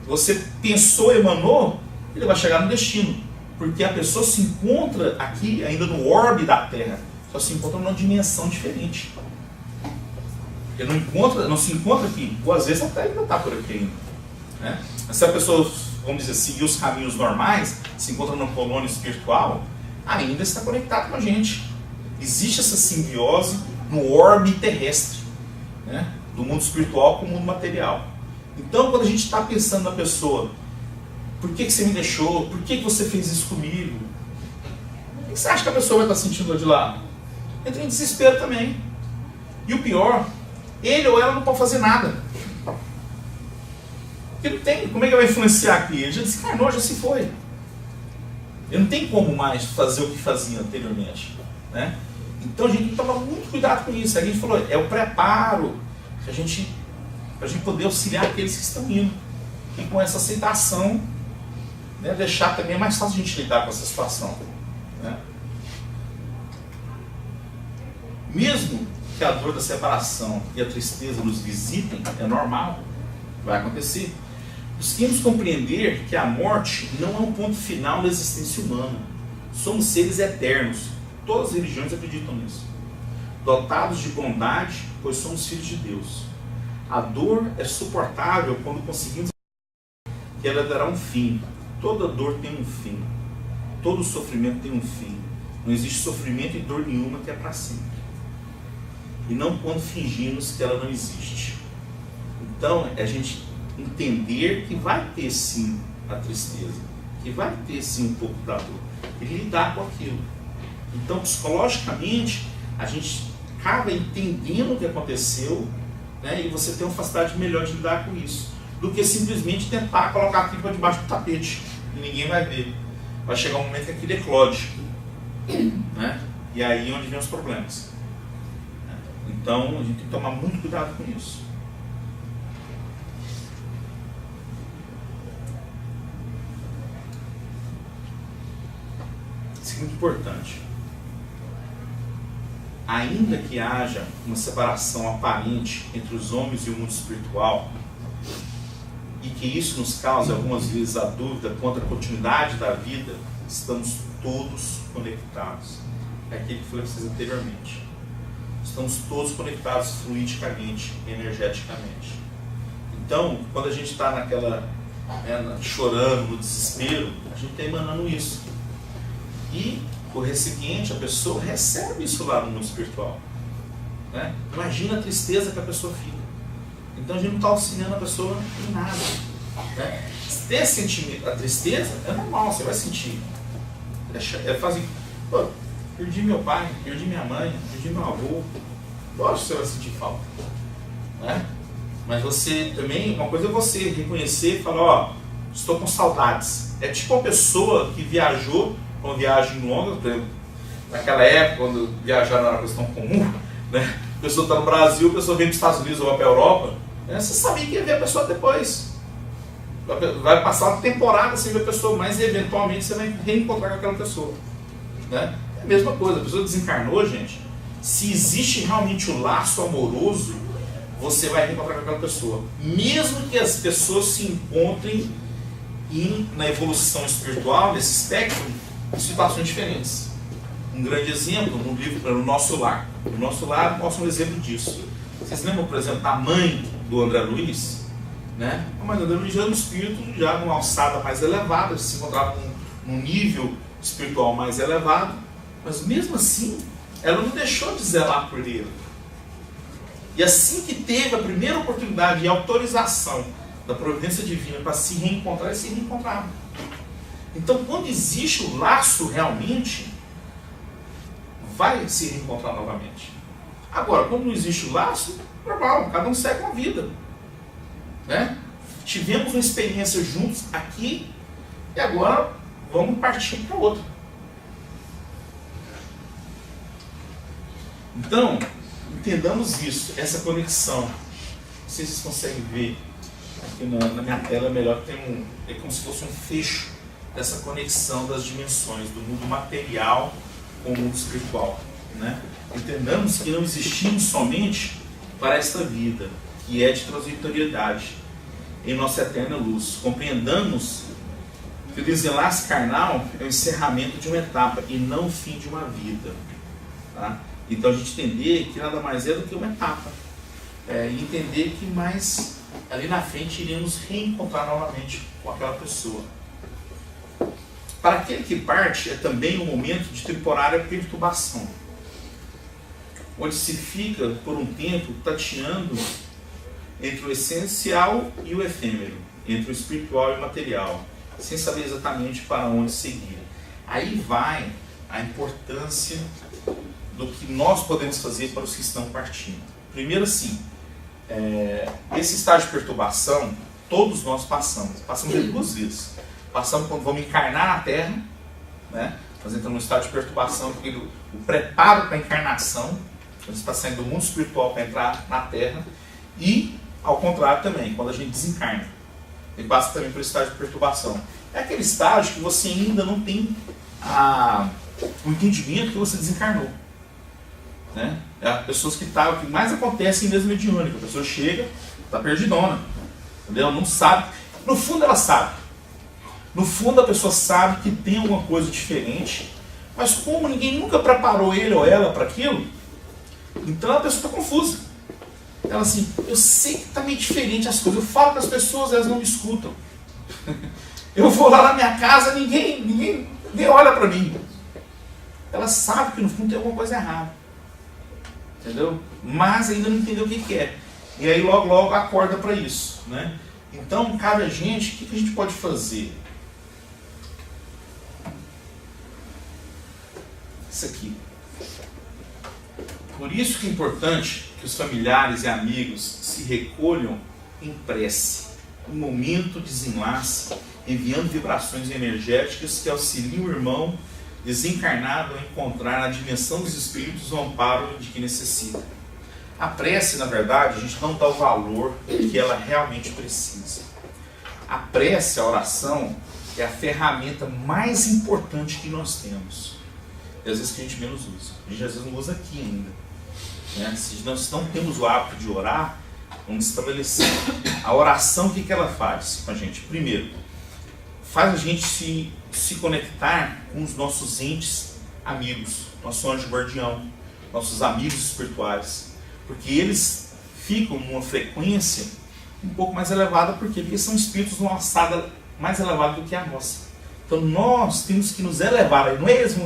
Você pensou, emanou, ele vai chegar no destino. Porque a pessoa se encontra aqui, ainda no orbe da Terra, só se encontra numa dimensão diferente. Ele não se encontra aqui, ou às vezes até ainda está por aqui ainda, né? Mas se a pessoa, vamos dizer, seguir os caminhos normais, se encontra numa colônia espiritual, ainda está conectado com a gente. Existe essa simbiose no orbe terrestre, né? Do mundo espiritual com o mundo material. Então, quando a gente está pensando na pessoa, por que você me deixou? Por que você fez isso comigo? O que você acha que a pessoa vai estar sentindo lá de lá? Entra em desespero também. E o pior, ele ou ela não pode fazer nada. Porque não tem, como é que vai influenciar aqui? Ele já desencarnou, já se foi. Ele não tem como mais fazer o que fazia anteriormente, né? Então a gente tem que tomar muito cuidado com isso. A gente falou, é o preparo para a gente poder auxiliar aqueles que estão indo. E com essa aceitação, né, deixar também é mais fácil a gente lidar com essa situação, né? Mesmo que a dor da separação e a tristeza nos visitem, é normal, vai acontecer. Busquemos compreender que a morte não é um ponto final da existência humana. Somos seres eternos. Todas as religiões acreditam nisso. Dotados de bondade, pois somos filhos de Deus. A dor é suportável quando conseguimos que ela dará um fim. Toda dor tem um fim. Todo sofrimento tem um fim. Não existe sofrimento e dor nenhuma que é para sempre. E não quando fingimos que ela não existe. Então, é a gente entender que vai ter sim a tristeza, que vai ter sim um pouco da dor, e lidar com aquilo. Então, psicologicamente, a gente acaba entendendo o que aconteceu, né, e você tem uma facilidade melhor de lidar com isso, do que simplesmente tentar colocar aquilo para debaixo do tapete, e ninguém vai ver. Vai chegar um momento que aquilo eclode, né, e aí é onde vem os problemas. Então, a gente tem que tomar muito cuidado com isso. Isso é muito importante. Ainda que haja uma separação aparente entre os homens e o mundo espiritual, e que isso nos cause algumas vezes a dúvida quanto à continuidade da vida, estamos todos conectados. É aquilo que falei para vocês anteriormente. Estamos todos conectados fluidicamente, energeticamente. Então, quando a gente está naquela, chorando, no desespero, a gente está emanando isso. E, por recipiente, a pessoa recebe isso lá no mundo espiritual, né? Imagina a tristeza que a pessoa fica. Então a gente não está auxiliando a pessoa em nada, né? Ter sentimento, a tristeza é normal, você vai sentir. É fazer, pô, perdi meu pai, perdi minha mãe, perdi meu avô. Lógico que você vai sentir falta, né? Mas você também, uma coisa é você reconhecer e falar, ó, estou com saudades. É tipo uma pessoa que viajou, uma viagem longa, por exemplo, naquela época, quando viajar não era uma questão comum, né? A pessoa está no Brasil, a pessoa vem para os Estados Unidos ou vai para a Europa, né? Você sabia que ia ver a pessoa depois. Vai passar uma temporada sem ver a pessoa, mas eventualmente você vai reencontrar com aquela pessoa, né? É a mesma coisa, a pessoa desencarnou, gente, se existe realmente o laço amoroso, você vai reencontrar com aquela pessoa. Mesmo que as pessoas se encontrem na evolução espiritual, nesse espectro, em situações diferentes. Um grande exemplo no livro O Nosso Lar. O Nosso Lar mostra um exemplo disso. Vocês lembram, por exemplo, da mãe do André Luiz? Né? A mãe do André Luiz já era um espírito, já numa alçada mais elevada, se encontrava num nível espiritual mais elevado, mas mesmo assim, ela não deixou de zelar por ele. E assim que teve a primeira oportunidade e autorização da providência divina para se reencontrar, eles se reencontraram. Então, quando existe o laço realmente, vai se reencontrar novamente. Agora, quando não existe o laço, normal, cada um segue uma vida. Né? Tivemos uma experiência juntos aqui e agora vamos partir para outra. Então, entendamos isso, essa conexão. Não sei se vocês conseguem ver aqui na minha tela, é melhor que tem é como se fosse um fecho dessa conexão das dimensões do mundo material com o mundo espiritual. Né? Entendamos que não existimos somente para esta vida, que é de transitoriedade em nossa eterna luz. Compreendamos que o desenlace carnal é o encerramento de uma etapa e não o fim de uma vida. Tá? Então a gente entender que nada mais é do que uma etapa. E entender que mais ali na frente iremos reencontrar novamente com aquela pessoa. Para aquele que parte é também um momento de temporária perturbação, onde se fica por um tempo tateando entre o essencial e o efêmero, entre o espiritual e o material, sem saber exatamente para onde seguir. Aí vai a importância do que nós podemos fazer para os que estão partindo. Primeiro assim, esse estágio de perturbação, todos nós passamos de 2 vezes. Passamos quando vamos encarnar na Terra, né? Nós entramos no estado de perturbação, o preparo para a encarnação, a gente está saindo do mundo espiritual para entrar na Terra, e ao contrário também, quando a gente desencarna, ele passa também por estágio de perturbação. É aquele estágio que você ainda não tem o entendimento que você desencarnou. Né? É as pessoas que o que mais acontece em mesmo mediúnica. A pessoa chega, está perdidona, entendeu? Não sabe. No fundo ela sabe. No fundo a pessoa sabe que tem alguma coisa diferente, mas como ninguém nunca preparou ele ou ela para aquilo, então a pessoa está confusa. Ela assim, eu sei que está meio diferente as coisas, eu falo para as pessoas, elas não me escutam. Eu vou lá na minha casa, ninguém olha para mim. Ela sabe que no fundo tem alguma coisa errada. Entendeu? Mas ainda não entendeu o que é. E aí logo acorda para isso. Né? Então, cabe a gente, o que a gente pode fazer? Isso aqui. Por isso que é importante que os familiares e amigos se recolham em prece, um momento de desenlace, enviando vibrações energéticas que auxiliem o irmão desencarnado a encontrar na dimensão dos espíritos o amparo de que necessita. A prece, na verdade, a gente não dá o valor que ela realmente precisa. A prece, a oração, é a ferramenta mais importante que nós temos. E às vezes que a gente menos usa. A gente às vezes não usa aqui ainda. Né? Se nós não temos o hábito de orar, vamos estabelecer. A oração, o que ela faz com a gente? Primeiro, faz a gente se conectar com os nossos entes amigos, nosso anjo guardião, nossos amigos espirituais. Porque eles ficam numa frequência um pouco mais elevada. Por quê? Porque são espíritos numa alçada mais elevada do que a nossa. Então nós temos que nos elevar. Não é eles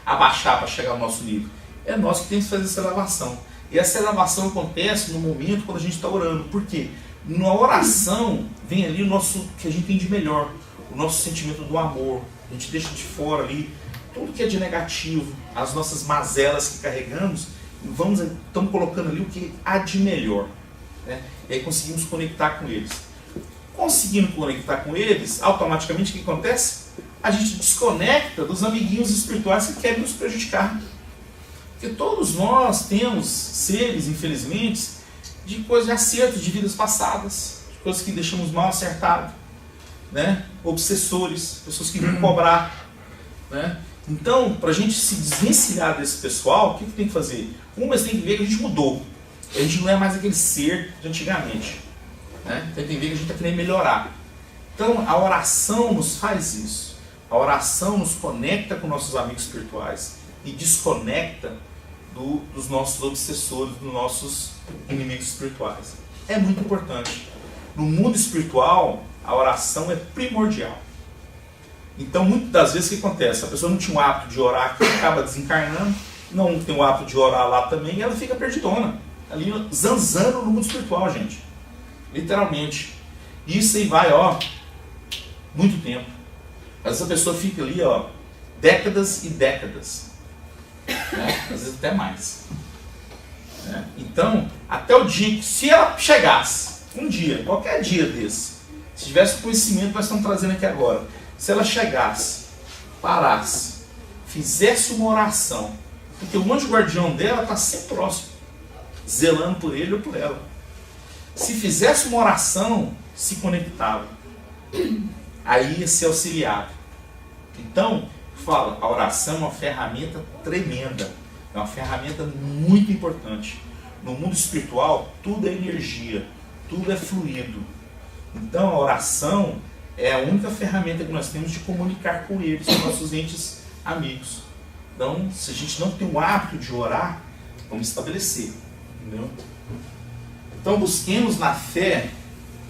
abaixar para chegar ao nosso nível. É nós que temos que fazer essa elevação. E essa elevação acontece no momento quando a gente está orando. Por quê? Na oração vem ali o nosso, que a gente tem de melhor, o nosso sentimento do amor. A gente deixa de fora ali tudo que é de negativo, as nossas mazelas que carregamos, estamos colocando ali o que há de melhor. Né? E aí conseguimos conectar com eles. Conseguindo conectar com eles, automaticamente o que acontece? A gente desconecta dos amiguinhos espirituais que querem nos prejudicar. Porque todos nós temos seres, infelizmente, de coisas de acertos de vidas passadas, de coisas que deixamos mal acertado, né? Obsessores, pessoas que vêm cobrar. Né? Então, para a gente se desvencilhar desse pessoal, o que tem que fazer? Mas tem que ver que a gente mudou. A gente não é mais aquele ser de antigamente. Né? Então tem que ver que a gente está querendo melhorar. Então a oração nos faz isso. A oração nos conecta com nossos amigos espirituais e desconecta dos nossos obsessores, dos nossos inimigos espirituais. É muito importante. No mundo espiritual, a oração é primordial. Então, muitas das vezes o que acontece? A pessoa não tinha o hábito de orar aqui, acaba desencarnando, não tem o hábito de orar lá também, e ela fica perdidona, ali zanzando no mundo espiritual, gente. Literalmente. Isso aí vai, muito tempo. Mas essa pessoa fica ali, décadas e décadas. Né? Às vezes até mais. Né? Então, até o dia que, se ela chegasse, um dia, qualquer dia desse, se tivesse o conhecimento que nós estamos trazendo aqui agora, se ela chegasse, parasse, fizesse uma oração, porque o anjo guardião dela está sempre próximo, zelando por ele ou por ela. Se fizesse uma oração, se conectava. Aí ia ser auxiliado. Então, fala, a oração é uma ferramenta tremenda, é uma ferramenta muito importante. No mundo espiritual, tudo é energia, tudo é fluido. Então, a oração é a única ferramenta que nós temos de comunicar com eles, com nossos entes amigos. Então, se a gente não tem o hábito de orar, vamos estabelecer. Entendeu? Então, busquemos na fé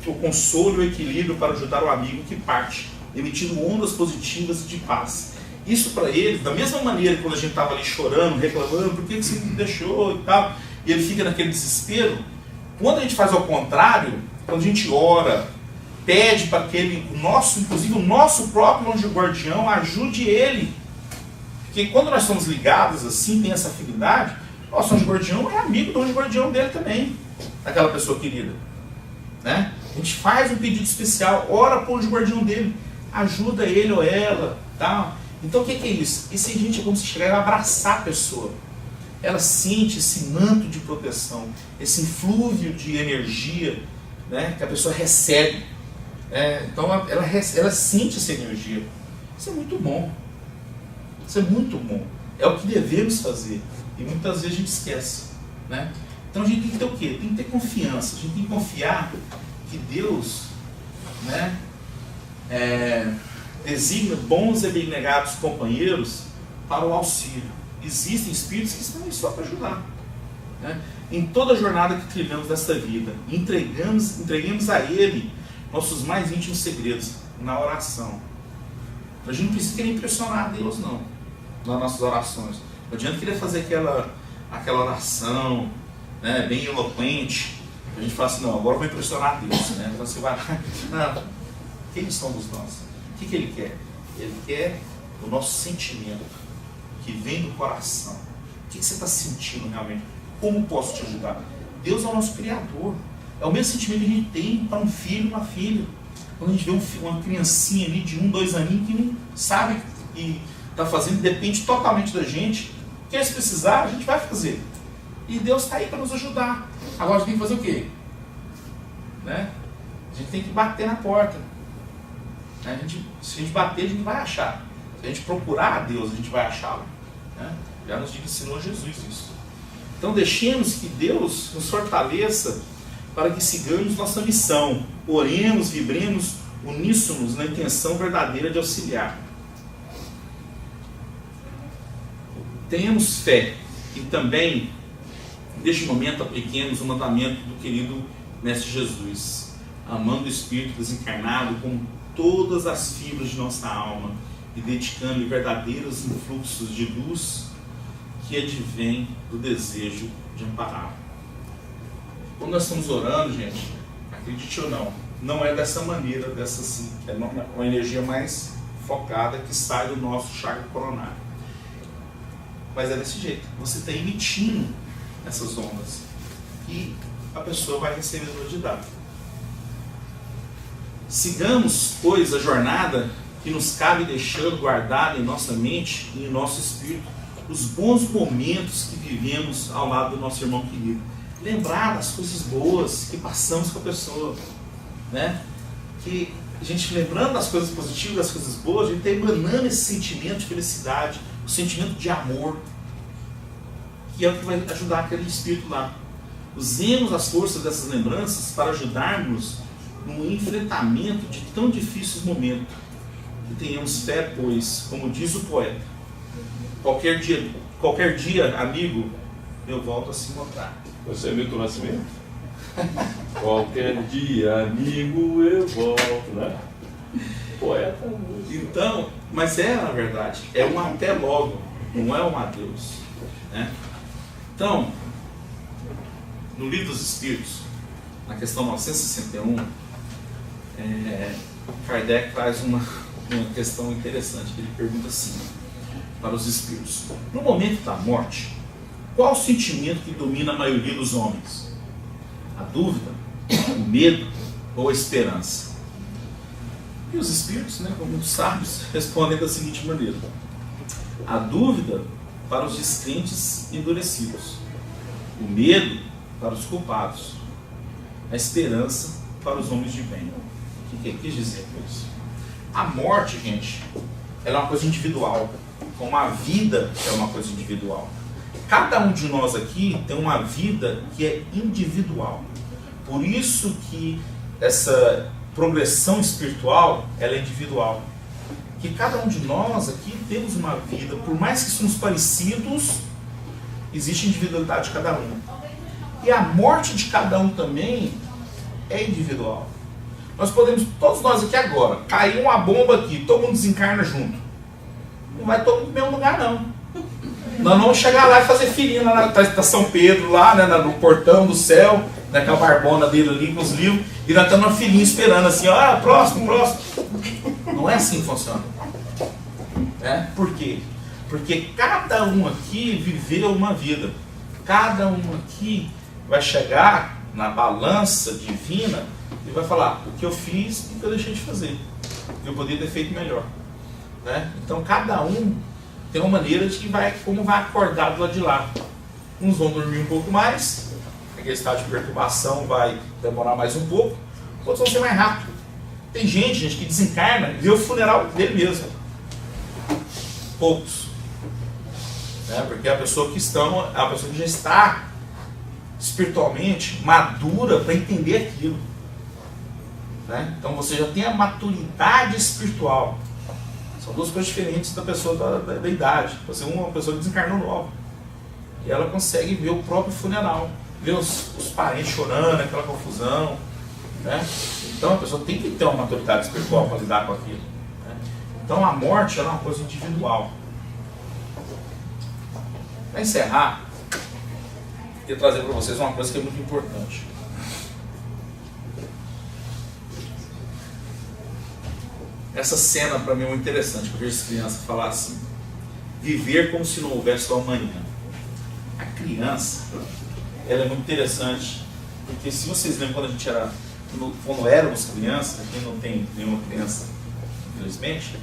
o consolo e o equilíbrio para ajudar o amigo que parte, emitindo ondas positivas de paz. Isso para eles, da mesma maneira que quando a gente estava ali chorando, reclamando, por que você me deixou e tal, e ele fica naquele desespero, quando a gente faz ao contrário, quando a gente ora, pede para que ele, inclusive o nosso próprio anjo guardião, ajude ele. Porque quando nós somos ligados assim, tem essa afinidade, nosso anjo guardião é amigo do anjo guardião dele também, daquela pessoa querida. Né? A gente faz um pedido especial, ora para o anjo guardião dele, ajuda ele ou ela. Tal. Então o que é isso? Isso aí, gente, é como se chegar e abraçar a pessoa. Ela sente esse manto de proteção, esse inflúvio de energia, né, que a pessoa recebe. Então ela sente essa energia. Isso é muito bom. Isso é muito bom. É o que devemos fazer. E muitas vezes a gente esquece. Né? Então a gente tem que ter o quê? Tem que ter confiança. A gente tem que confiar que Deus, né, designa bons e abnegados companheiros para o auxílio. Existem espíritos que estão aí só para ajudar. Né? Em toda a jornada que trilhamos nesta vida, entreguemos a Ele nossos mais íntimos segredos na oração. A gente não precisa querer impressionar a Deus, não, nas nossas orações. Não adianta querer fazer aquela oração, né, bem eloquente. A gente fala assim, não, agora eu vou impressionar a Deus. Né? Então você vai lá, não, quem somos nós? O que Ele quer? Ele quer o nosso sentimento, que vem do coração. O que você está sentindo realmente? Como posso te ajudar? Deus é o nosso Criador. É o mesmo sentimento que a gente tem para um filho e uma filha. Quando a gente vê uma criancinha ali de 1, 2 aninhos que não sabe o que está fazendo, depende totalmente da gente. Porque se precisar, a gente vai fazer. E Deus está aí para nos ajudar. Agora a gente tem que fazer o quê? Né? A gente tem que bater na porta. Se a gente bater, a gente vai achar. Se a gente procurar a Deus, a gente vai achá-lo. Né? Já nos ensinou Jesus isso. Então deixemos que Deus nos fortaleça para que sigamos nossa missão. Oremos, vibremos uníssonos na intenção verdadeira de auxiliar. Tenhamos fé e também, neste momento, apliquemos o mandamento do querido Mestre Jesus, amando o Espírito desencarnado com todas as fibras de nossa alma e dedicando-lhe verdadeiros influxos de luz que advém do desejo de amparar. Quando nós estamos orando, gente, acredite ou não, não é dessa maneira, assim, é uma energia mais focada que sai do nosso chakra coronário. Mas é desse jeito, você está emitindo essas ondas e a pessoa vai receber a de dar. Sigamos, pois, a jornada que nos cabe deixando guardada em nossa mente e em nosso espírito os bons momentos que vivemos ao lado do nosso irmão querido. Lembrar das coisas boas que passamos com a pessoa, né? Que a gente lembrando das coisas positivas, das coisas boas, a gente está emanando esse sentimento de felicidade, o sentimento de amor, que é o que vai ajudar aquele espírito lá. Usemos as forças dessas lembranças para ajudarmos no enfrentamento de tão difíceis momentos. Que tenhamos fé, pois, como diz o poeta, qualquer dia, amigo, eu volto a se encontrar. Você é Milton Nascimento? Qualquer dia, amigo, eu volto, né? Poeta. Então, mas na verdade, é um até logo, não é um adeus, né? Então, no Livro dos Espíritos, na questão 961, Kardec traz uma questão interessante, que ele pergunta assim, para os espíritos: no momento da morte, qual o sentimento que domina a maioria dos homens? A dúvida, o medo ou a esperança? E os espíritos, né, como os sábios, respondem da seguinte maneira: a dúvida para os descrentes endurecidos, o medo para os culpados, a esperança para os homens de bem. O que ele quis dizer com isso? A morte, gente, ela é uma coisa individual, como a vida é uma coisa individual. Cada um de nós aqui tem uma vida que é individual. Por isso que essa progressão espiritual, ela é individual. Que cada um de nós aqui temos uma vida, por mais que somos parecidos, existe individualidade de cada um. E a morte de cada um também é individual. Nós podemos, todos nós aqui agora, cair uma bomba aqui, todo mundo desencarna junto. Não vai todo mundo no mesmo lugar, não. Nós vamos chegar lá e fazer filinha lá na São Pedro, lá, né, no portão do céu, naquela barbona dele ali com os livros, e nós estamos numa filinha esperando assim, ó, próximo. Não é assim que funciona. Por quê? Porque cada um aqui viveu uma vida. Cada um aqui vai chegar na balança divina e vai falar o que eu fiz e o que eu deixei de fazer. Eu poderia ter feito melhor. Então cada um tem uma maneira de como vai acordar do lado de lá. Uns vão dormir um pouco mais, aquele estado de perturbação vai demorar mais um pouco, outros vão ser mais rápido. Tem gente que desencarna e vê o funeral dele mesmo. Poucos. Porque a pessoa que já está espiritualmente madura para entender aquilo. Então você já tem a maturidade espiritual. São duas coisas diferentes da pessoa da idade. Você é uma pessoa que desencarnou nova. E ela consegue ver o próprio funeral, ver os parentes chorando, aquela confusão. Então a pessoa tem que ter uma maturidade espiritual para lidar com aquilo. Então a morte é uma coisa individual. Para encerrar, eu queria trazer para vocês uma coisa que é muito importante. Essa cena para mim é muito interessante, porque eu vejo as crianças falar assim: viver como se não houvesse o amanhã. A criança, ela é muito interessante, porque se vocês lembram quando éramos crianças, aqui não tem nenhuma criança, infelizmente,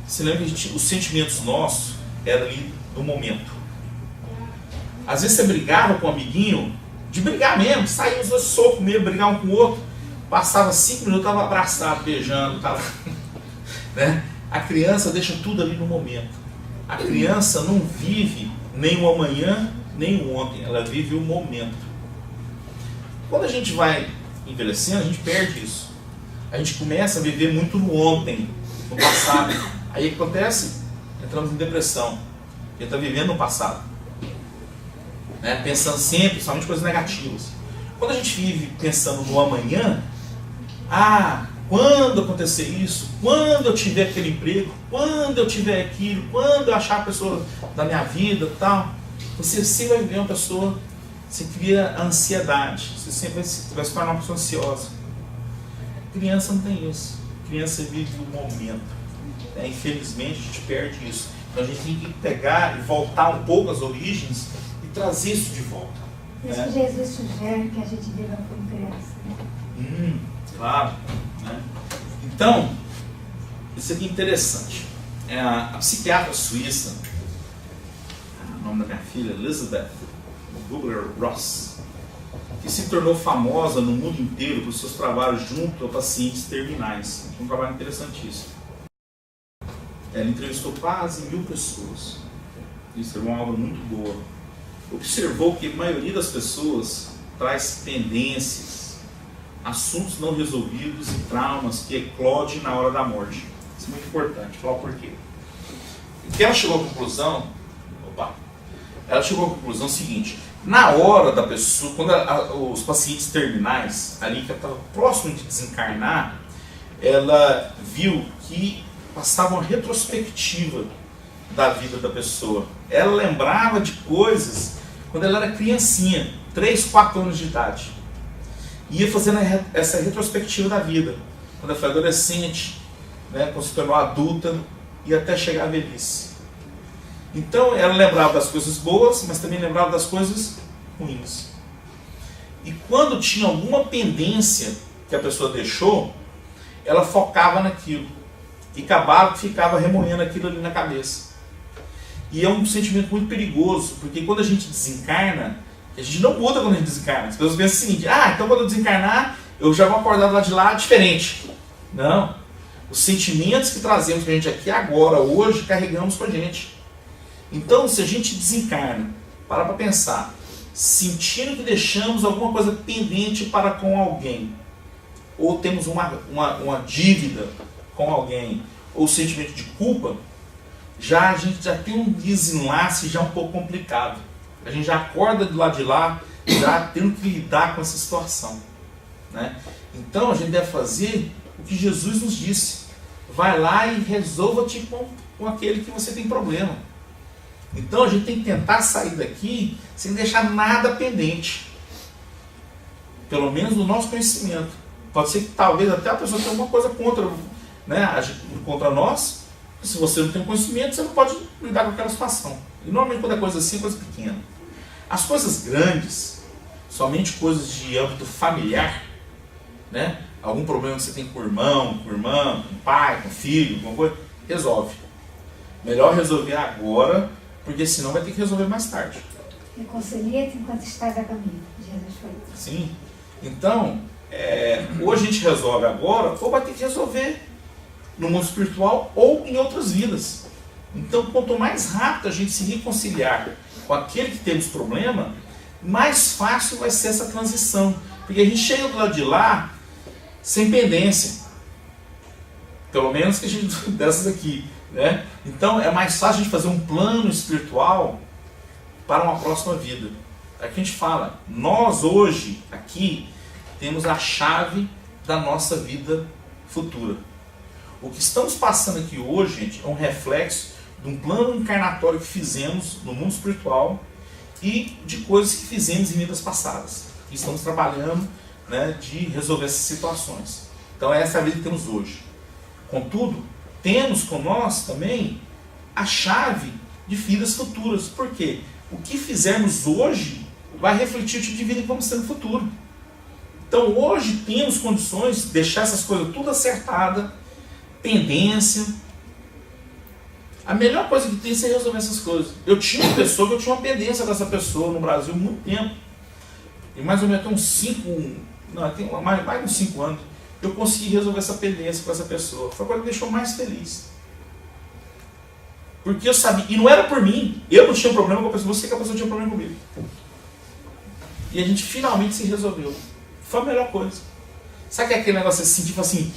você lembra que os sentimentos nossos eram ali do momento. Às vezes você brigava com um amiguinho, de brigar mesmo, saía os dois socos mesmo, brigar um com o outro, passava 5 minutos, estava abraçado, beijando, tava, A criança deixa tudo ali no momento. A criança não vive nem o amanhã, nem o ontem, ela vive o momento. Quando a gente vai envelhecendo, a gente perde isso. A gente começa a viver muito no ontem, no passado. Aí o que acontece? Entramos em depressão. A gente está vivendo no passado. Pensando sempre, somente coisas negativas. Quando a gente vive pensando no amanhã, quando acontecer isso, quando eu tiver aquele emprego, quando eu tiver aquilo, quando eu achar a pessoa da minha vida, tal, você sempre vai viver uma pessoa, você cria a ansiedade, você sempre vai se tornar uma pessoa ansiosa. Criança não tem isso. Criança vive o momento. Infelizmente a gente perde isso. Então a gente tem que pegar e voltar um pouco às origens e trazer isso de volta. Por isso que Jesus sugere que a gente viva como criança. Claro. Então, isso aqui é interessante. A psiquiatra suíça, o nome da minha filha, Elizabeth Kubler-Ross, que se tornou famosa no mundo inteiro por seus trabalhos junto a pacientes terminais. Um trabalho interessantíssimo. Ela entrevistou quase 1000 pessoas. Isso é uma obra muito boa. Observou que a maioria das pessoas traz pendências, assuntos não resolvidos e traumas que eclodem na hora da morte. Isso é muito importante. Falar o porquê. E ela chegou à conclusão, ela chegou à conclusão seguinte: na hora da pessoa, quando os pacientes terminais, ali que estavam próximos de desencarnar, ela viu que passava uma retrospectiva da vida da pessoa. Ela lembrava de coisas quando ela era criancinha, 3, 4 anos de idade. Ia fazendo essa retrospectiva da vida. Quando ela foi adolescente, né, quando se tornou adulta e até chegar à velhice. Então ela lembrava das coisas boas, mas também lembrava das coisas ruins. E quando tinha alguma pendência que a pessoa deixou, ela focava naquilo. E ficava remoendo aquilo ali na cabeça. E é um sentimento muito perigoso, porque quando a gente desencarna, a gente não muda quando a gente desencarna. As pessoas pensam o seguinte: então quando eu desencarnar, eu já vou acordar do lado de lá diferente. Não. Os sentimentos que trazemos com a gente aqui agora, hoje, carregamos com a gente. Então, se a gente desencarna, para pensar, sentindo que deixamos alguma coisa pendente para com alguém, ou temos uma dívida com alguém, ou sentimento de culpa, a gente já tem um desenlace já um pouco complicado. A gente já acorda do lado de lá, já tendo que lidar com essa situação, né? Então a gente deve fazer o que Jesus nos disse: vai lá e resolva-te com aquele que você tem problema. Então a gente tem que tentar sair daqui sem deixar nada pendente, pelo menos no nosso conhecimento. Pode ser que talvez até a pessoa tenha alguma coisa contra, né, contra nós. Se você não tem conhecimento, você não pode lidar com aquela situação. E normalmente quando é coisa assim, é coisa pequena. As coisas grandes, somente coisas de âmbito familiar, né? Algum problema que você tem com o irmão, com a irmã, com o pai, com o filho, alguma coisa, resolve. Melhor resolver agora, porque senão vai ter que resolver mais tarde. Reconcilia-te enquanto estás a caminho. Jesus falou. Sim. Então, ou a gente resolve agora, ou vai ter que resolver no mundo espiritual ou em outras vidas. Então, quanto mais rápido a gente se reconciliar com aquele que temos problema, mais fácil vai ser essa transição. Porque a gente chega do lado de lá sem pendência. Pelo menos que a gente dessas aqui, né? Então, é mais fácil a gente fazer um plano espiritual para uma próxima vida. Aqui a gente fala, nós hoje, aqui, temos a chave da nossa vida futura. O que estamos passando aqui hoje, gente, é um reflexo de um plano encarnatório que fizemos no mundo espiritual e de coisas que fizemos em vidas passadas. E estamos trabalhando, né, de resolver essas situações. Então essa é a vida que temos hoje. Contudo, temos com nós também a chave de vidas futuras. Por quê? O que fizermos hoje vai refletir o tipo de vida que vamos ter no futuro. Então hoje temos condições de deixar essas coisas tudo acertadas, pendência. A melhor coisa que tem é resolver essas coisas. Eu tinha uma pessoa que eu tinha uma pendência dessa pessoa no Brasil há muito tempo. E mais ou menos tem uns 5, mais de uns 5 anos, eu consegui resolver essa pendência com essa pessoa. Foi a coisa que me deixou mais feliz. Porque eu sabia, e não era por mim, eu não tinha problema com a pessoa, você que a pessoa tinha problema comigo. E a gente finalmente se resolveu. Foi a melhor coisa. Sabe que é aquele negócio assim, tipo assim,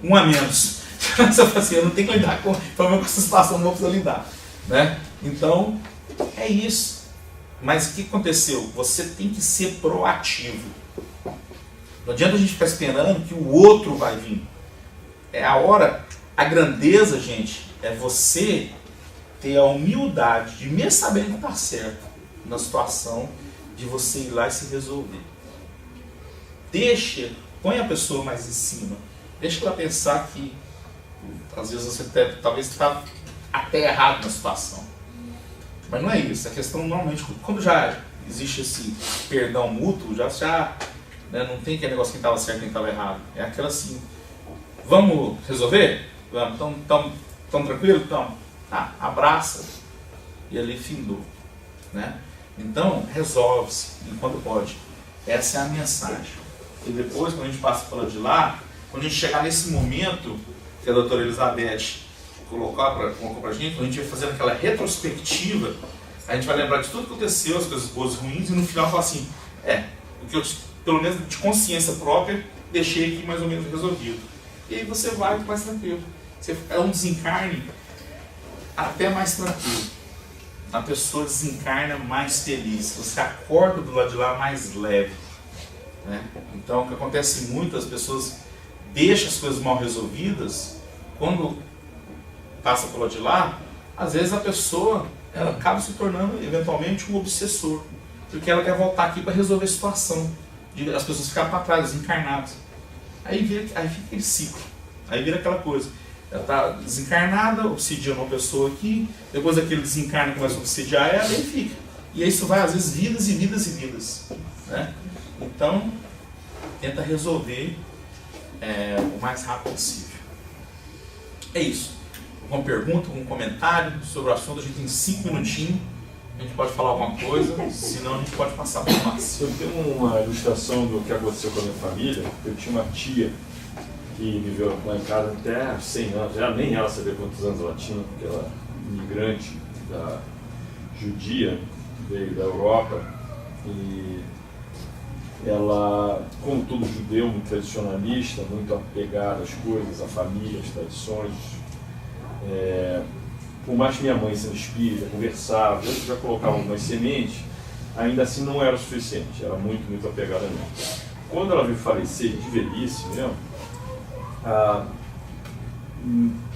um a menos. Você fala assim, eu não tenho que lidar com essa situação, não vou precisar lidar. Né? Então, é isso. Mas o que aconteceu? Você tem que ser proativo. Não adianta a gente ficar esperando que o outro vai vir. É a hora, a grandeza, gente, é você ter a humildade de, mesmo sabendo que está certo na situação, de você ir lá e se resolver. Põe a pessoa mais em cima. Deixa ela pensar que às vezes você talvez está até errado na situação. Mas não é isso. A questão normalmente, quando já existe esse perdão mútuo, já né, não tem aquele negócio que estava certo e quem estava errado. É aquela assim, vamos resolver? Vamos, então tranquilo? Então, abraça. E ali findou. Né? Então, resolve-se enquanto pode. Essa é a mensagem. E depois, quando a gente passa pela de lá, quando a gente chegar nesse momento que a doutora Elizabeth colocou pra gente, quando a gente vai fazendo aquela retrospectiva, a gente vai lembrar de tudo que aconteceu, as coisas boas e ruins, e no final falar assim, o que eu, pelo menos de consciência própria, deixei aqui mais ou menos resolvido. E aí você vai mais tranquilo. É um desencarne até mais tranquilo. A pessoa desencarna mais feliz. Você acorda do lado de lá mais leve. Né? Então, o que acontece muito, as pessoas deixam as coisas mal resolvidas, quando passa por lá de lá, às vezes a pessoa ela acaba se tornando eventualmente um obsessor, porque ela quer voltar aqui para resolver a situação, de as pessoas ficarem para trás, desencarnadas. Aí fica aquele ciclo, aí vira aquela coisa. Ela está desencarnada, obsidia uma pessoa aqui, depois aquele desencarna começa a obsidiar ela e fica. E isso vai às vezes vidas e vidas e vidas. Né? Então, tenta resolver o mais rápido possível. É isso. Alguma pergunta, algum comentário sobre o assunto? A gente tem 5 minutinhos. A gente pode falar alguma coisa, senão a gente pode passar para o máximo. Eu tenho uma ilustração do que aconteceu com a minha família. Eu tinha uma tia que viveu lá em casa até 100 anos. Já nem ela sabia quantos anos ela tinha, porque ela é imigrante judia, veio da Europa. E ela, como todo judeu, muito tradicionalista, muito apegada às coisas, à família, às tradições. Por mais que minha mãe, sendo espírita, conversava, já colocava algumas sementes, ainda assim não era o suficiente, era muito, muito apegada a mim. Quando ela veio falecer de velhice mesmo,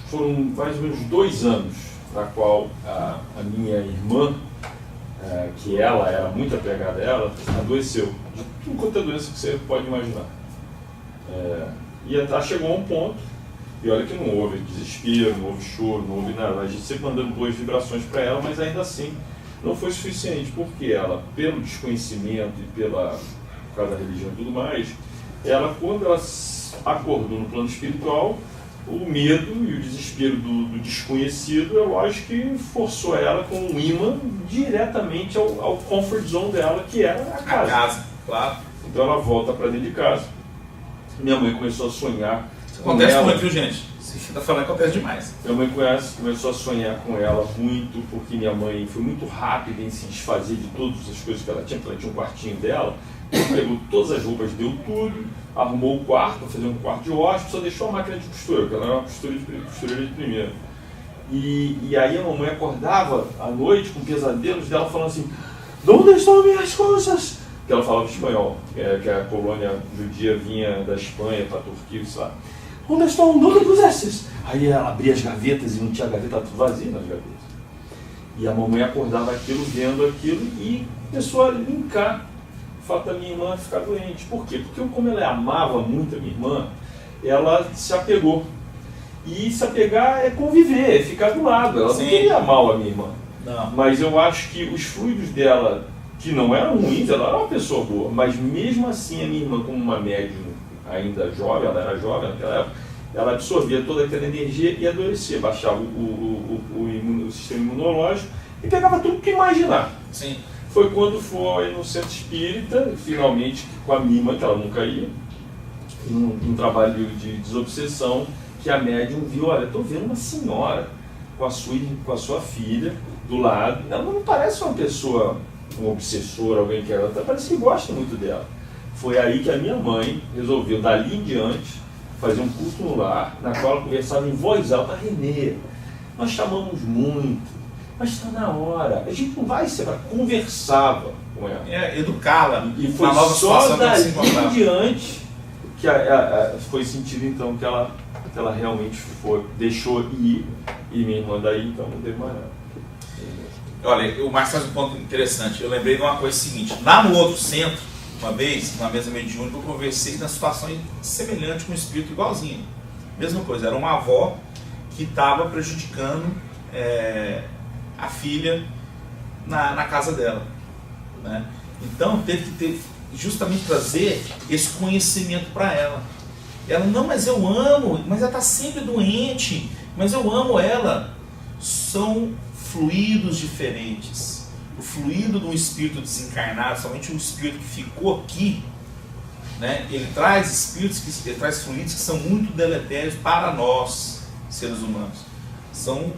foram mais ou menos 2 anos na qual a minha irmã, que ela era muito apegada a ela, adoeceu de tudo quanto é doença que você pode imaginar. E chegou a um ponto, e olha que não houve desespero, não houve choro, não houve nada, a gente sempre mandando boas vibrações para ela, mas ainda assim não foi suficiente, porque ela, pelo desconhecimento e por causa da religião e tudo mais, ela, quando ela acordou no plano espiritual, o medo e o desespero do desconhecido, é lógico que forçou ela com um imã diretamente ao comfort zone dela, que era a casa. A casa, claro. Então ela volta para dentro de casa. Minha mãe começou a sonhar. Isso acontece muito, viu, gente? Você está falando que acontece demais. Minha mãe começou a sonhar com ela muito, porque minha mãe foi muito rápida em se desfazer de todas as coisas que ela tinha, porque ela tinha um quartinho dela. Ela pegou todas as roupas, deu tudo, arrumou o quarto, para fazer um quarto de hóspede, só deixou a máquina de costura, porque ela era uma costureira de primeira. E aí a mamãe acordava à noite com pesadelos dela falando assim: "Onde estão minhas coisas?" Que ela falava espanhol, que a colônia judia vinha da Espanha para a Turquia, isso lá. "Onde estão? Onde pusestes?" Aí ela abria as gavetas e não tinha gaveta, estava tudo vazio nas gavetas. E a mamãe acordava aquilo, vendo aquilo, e começou a linkar o fato da minha irmã ficar doente. Por quê? Porque como ela amava muito a minha irmã, ela se apegou. E se apegar é conviver, é ficar do lado. Ela não queria mal a minha irmã. Não. Mas eu acho que os fluidos dela, que não eram ruins, ela era uma pessoa boa, mas mesmo assim a minha irmã, como uma médium ainda jovem, ela era jovem naquela época, ela absorvia toda aquela energia e adoecia, baixava o sistema imunológico e pegava tudo que imaginar. Sim. Foi quando foi no centro espírita, finalmente com a minha irmã, que ela nunca ia, um trabalho de desobsessão, que a médium viu: "Olha, estou vendo uma senhora com a sua filha do lado, ela não parece uma pessoa, um obsessor, alguém que ela parece que gosta muito dela." Foi aí que a minha mãe resolveu, dali em diante, fazer um culto no lar, na qual ela conversava em voz alta: "Renê, nós chamamos muito, mas está na hora, a gente não vai ser para..." Conversava com ela. Educá-la. E foi só dali em diante que foi sentido então que ela realmente deixou ir, e minha irmã daí então não teve mais nada. Olha, o Marcos faz um ponto interessante. Eu lembrei de uma coisa seguinte: lá no outro centro, uma vez, numa mesa mediúnica, eu conversei na situação semelhante com um espírito igualzinho. Mesma coisa, era uma avó que estava prejudicando a filha na casa dela. Né? Então teve que justamente trazer esse conhecimento para ela. Ela: "Não, mas eu amo, mas ela está sempre doente, mas eu amo ela." São fluidos diferentes. o fluido de um espírito desencarnado, somente um espírito que ficou aqui, né, ele traz ele traz fluidos que são muito deletérios para nós, seres humanos. São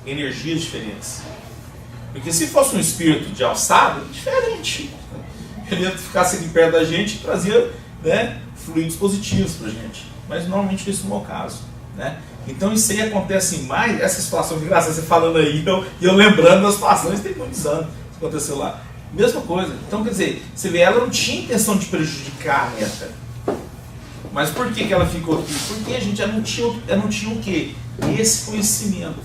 energias diferentes. Porque se fosse um espírito de alçada, diferente. Ele ia ficar assim perto da gente e trazia, né, fluidos positivos para a gente. Mas normalmente isso não é o caso, né? Então isso aí acontece mais, essa situação de graça, você falando aí, eu lembrando das situações, tem muitos anos que aconteceu lá. Mesma coisa. Então, quer dizer, você vê, ela não tinha intenção de prejudicar a neta. Mas por que ela ficou aqui? Porque a gente já não tinha o quê? Esse conhecimento.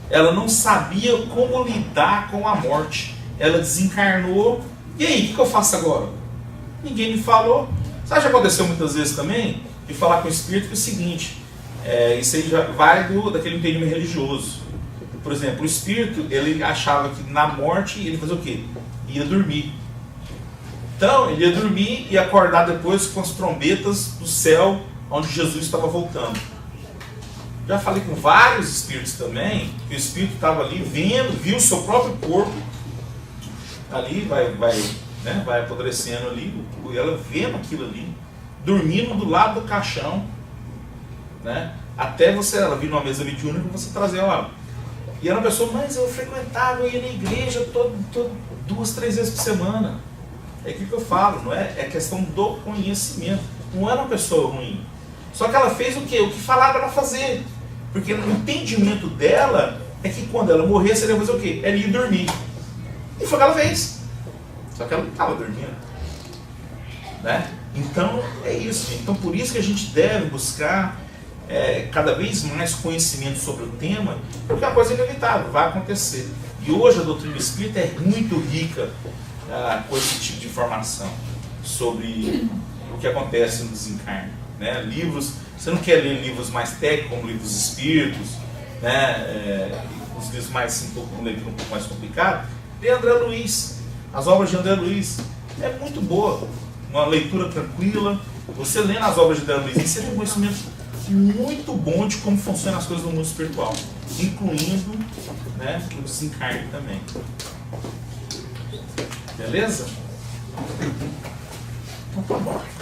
Ela não sabia como lidar com a morte. Ela desencarnou. E aí, o que eu faço agora? Ninguém me falou. Sabe, já aconteceu muitas vezes também, de falar com o espírito que é o seguinte, isso aí já vai daquele entendimento religioso. Por exemplo, o espírito, ele achava que na morte ele fazia o quê? Ia dormir. Então, ele ia dormir e acordar depois com as trombetas do céu, onde Jesus estava voltando. Já falei com vários espíritos também, que o espírito estava ali vendo, viu o seu próprio corpo, ali vai apodrecendo ali, e ela vendo aquilo ali, dormindo do lado do caixão, né? Até ela vir numa mesa mediúnica e você trazer ela. E era uma pessoa, mas eu frequentava, eu ia na igreja 2, 3 vezes por semana. É aquilo que eu falo, não é? É questão do conhecimento. Não era uma pessoa ruim. Só que ela fez o quê? O que falaram para fazer. Porque no entendimento dela é que quando ela morresse, ela ia fazer o quê? Ela ia dormir. E foi o que ela fez. Só que ela não estava dormindo, né? Então é isso. Então por isso que a gente deve buscar cada vez mais conhecimento sobre o tema, porque é uma coisa inevitável, vai acontecer. E hoje a doutrina espírita é muito rica com esse tipo de informação sobre o que acontece no desencarne, né? Livros, você não quer ler livros mais técnicos como livros espíritos, né? Os livros mais um pouco mais complicados, lê André Luiz. As obras de André Luiz é muito boa, uma leitura tranquila. Você lendo as obras de André Luiz, você tem um conhecimento muito bom de como funcionam as coisas no mundo espiritual, incluindo, né, o desencarne também. Beleza? Então tá bom.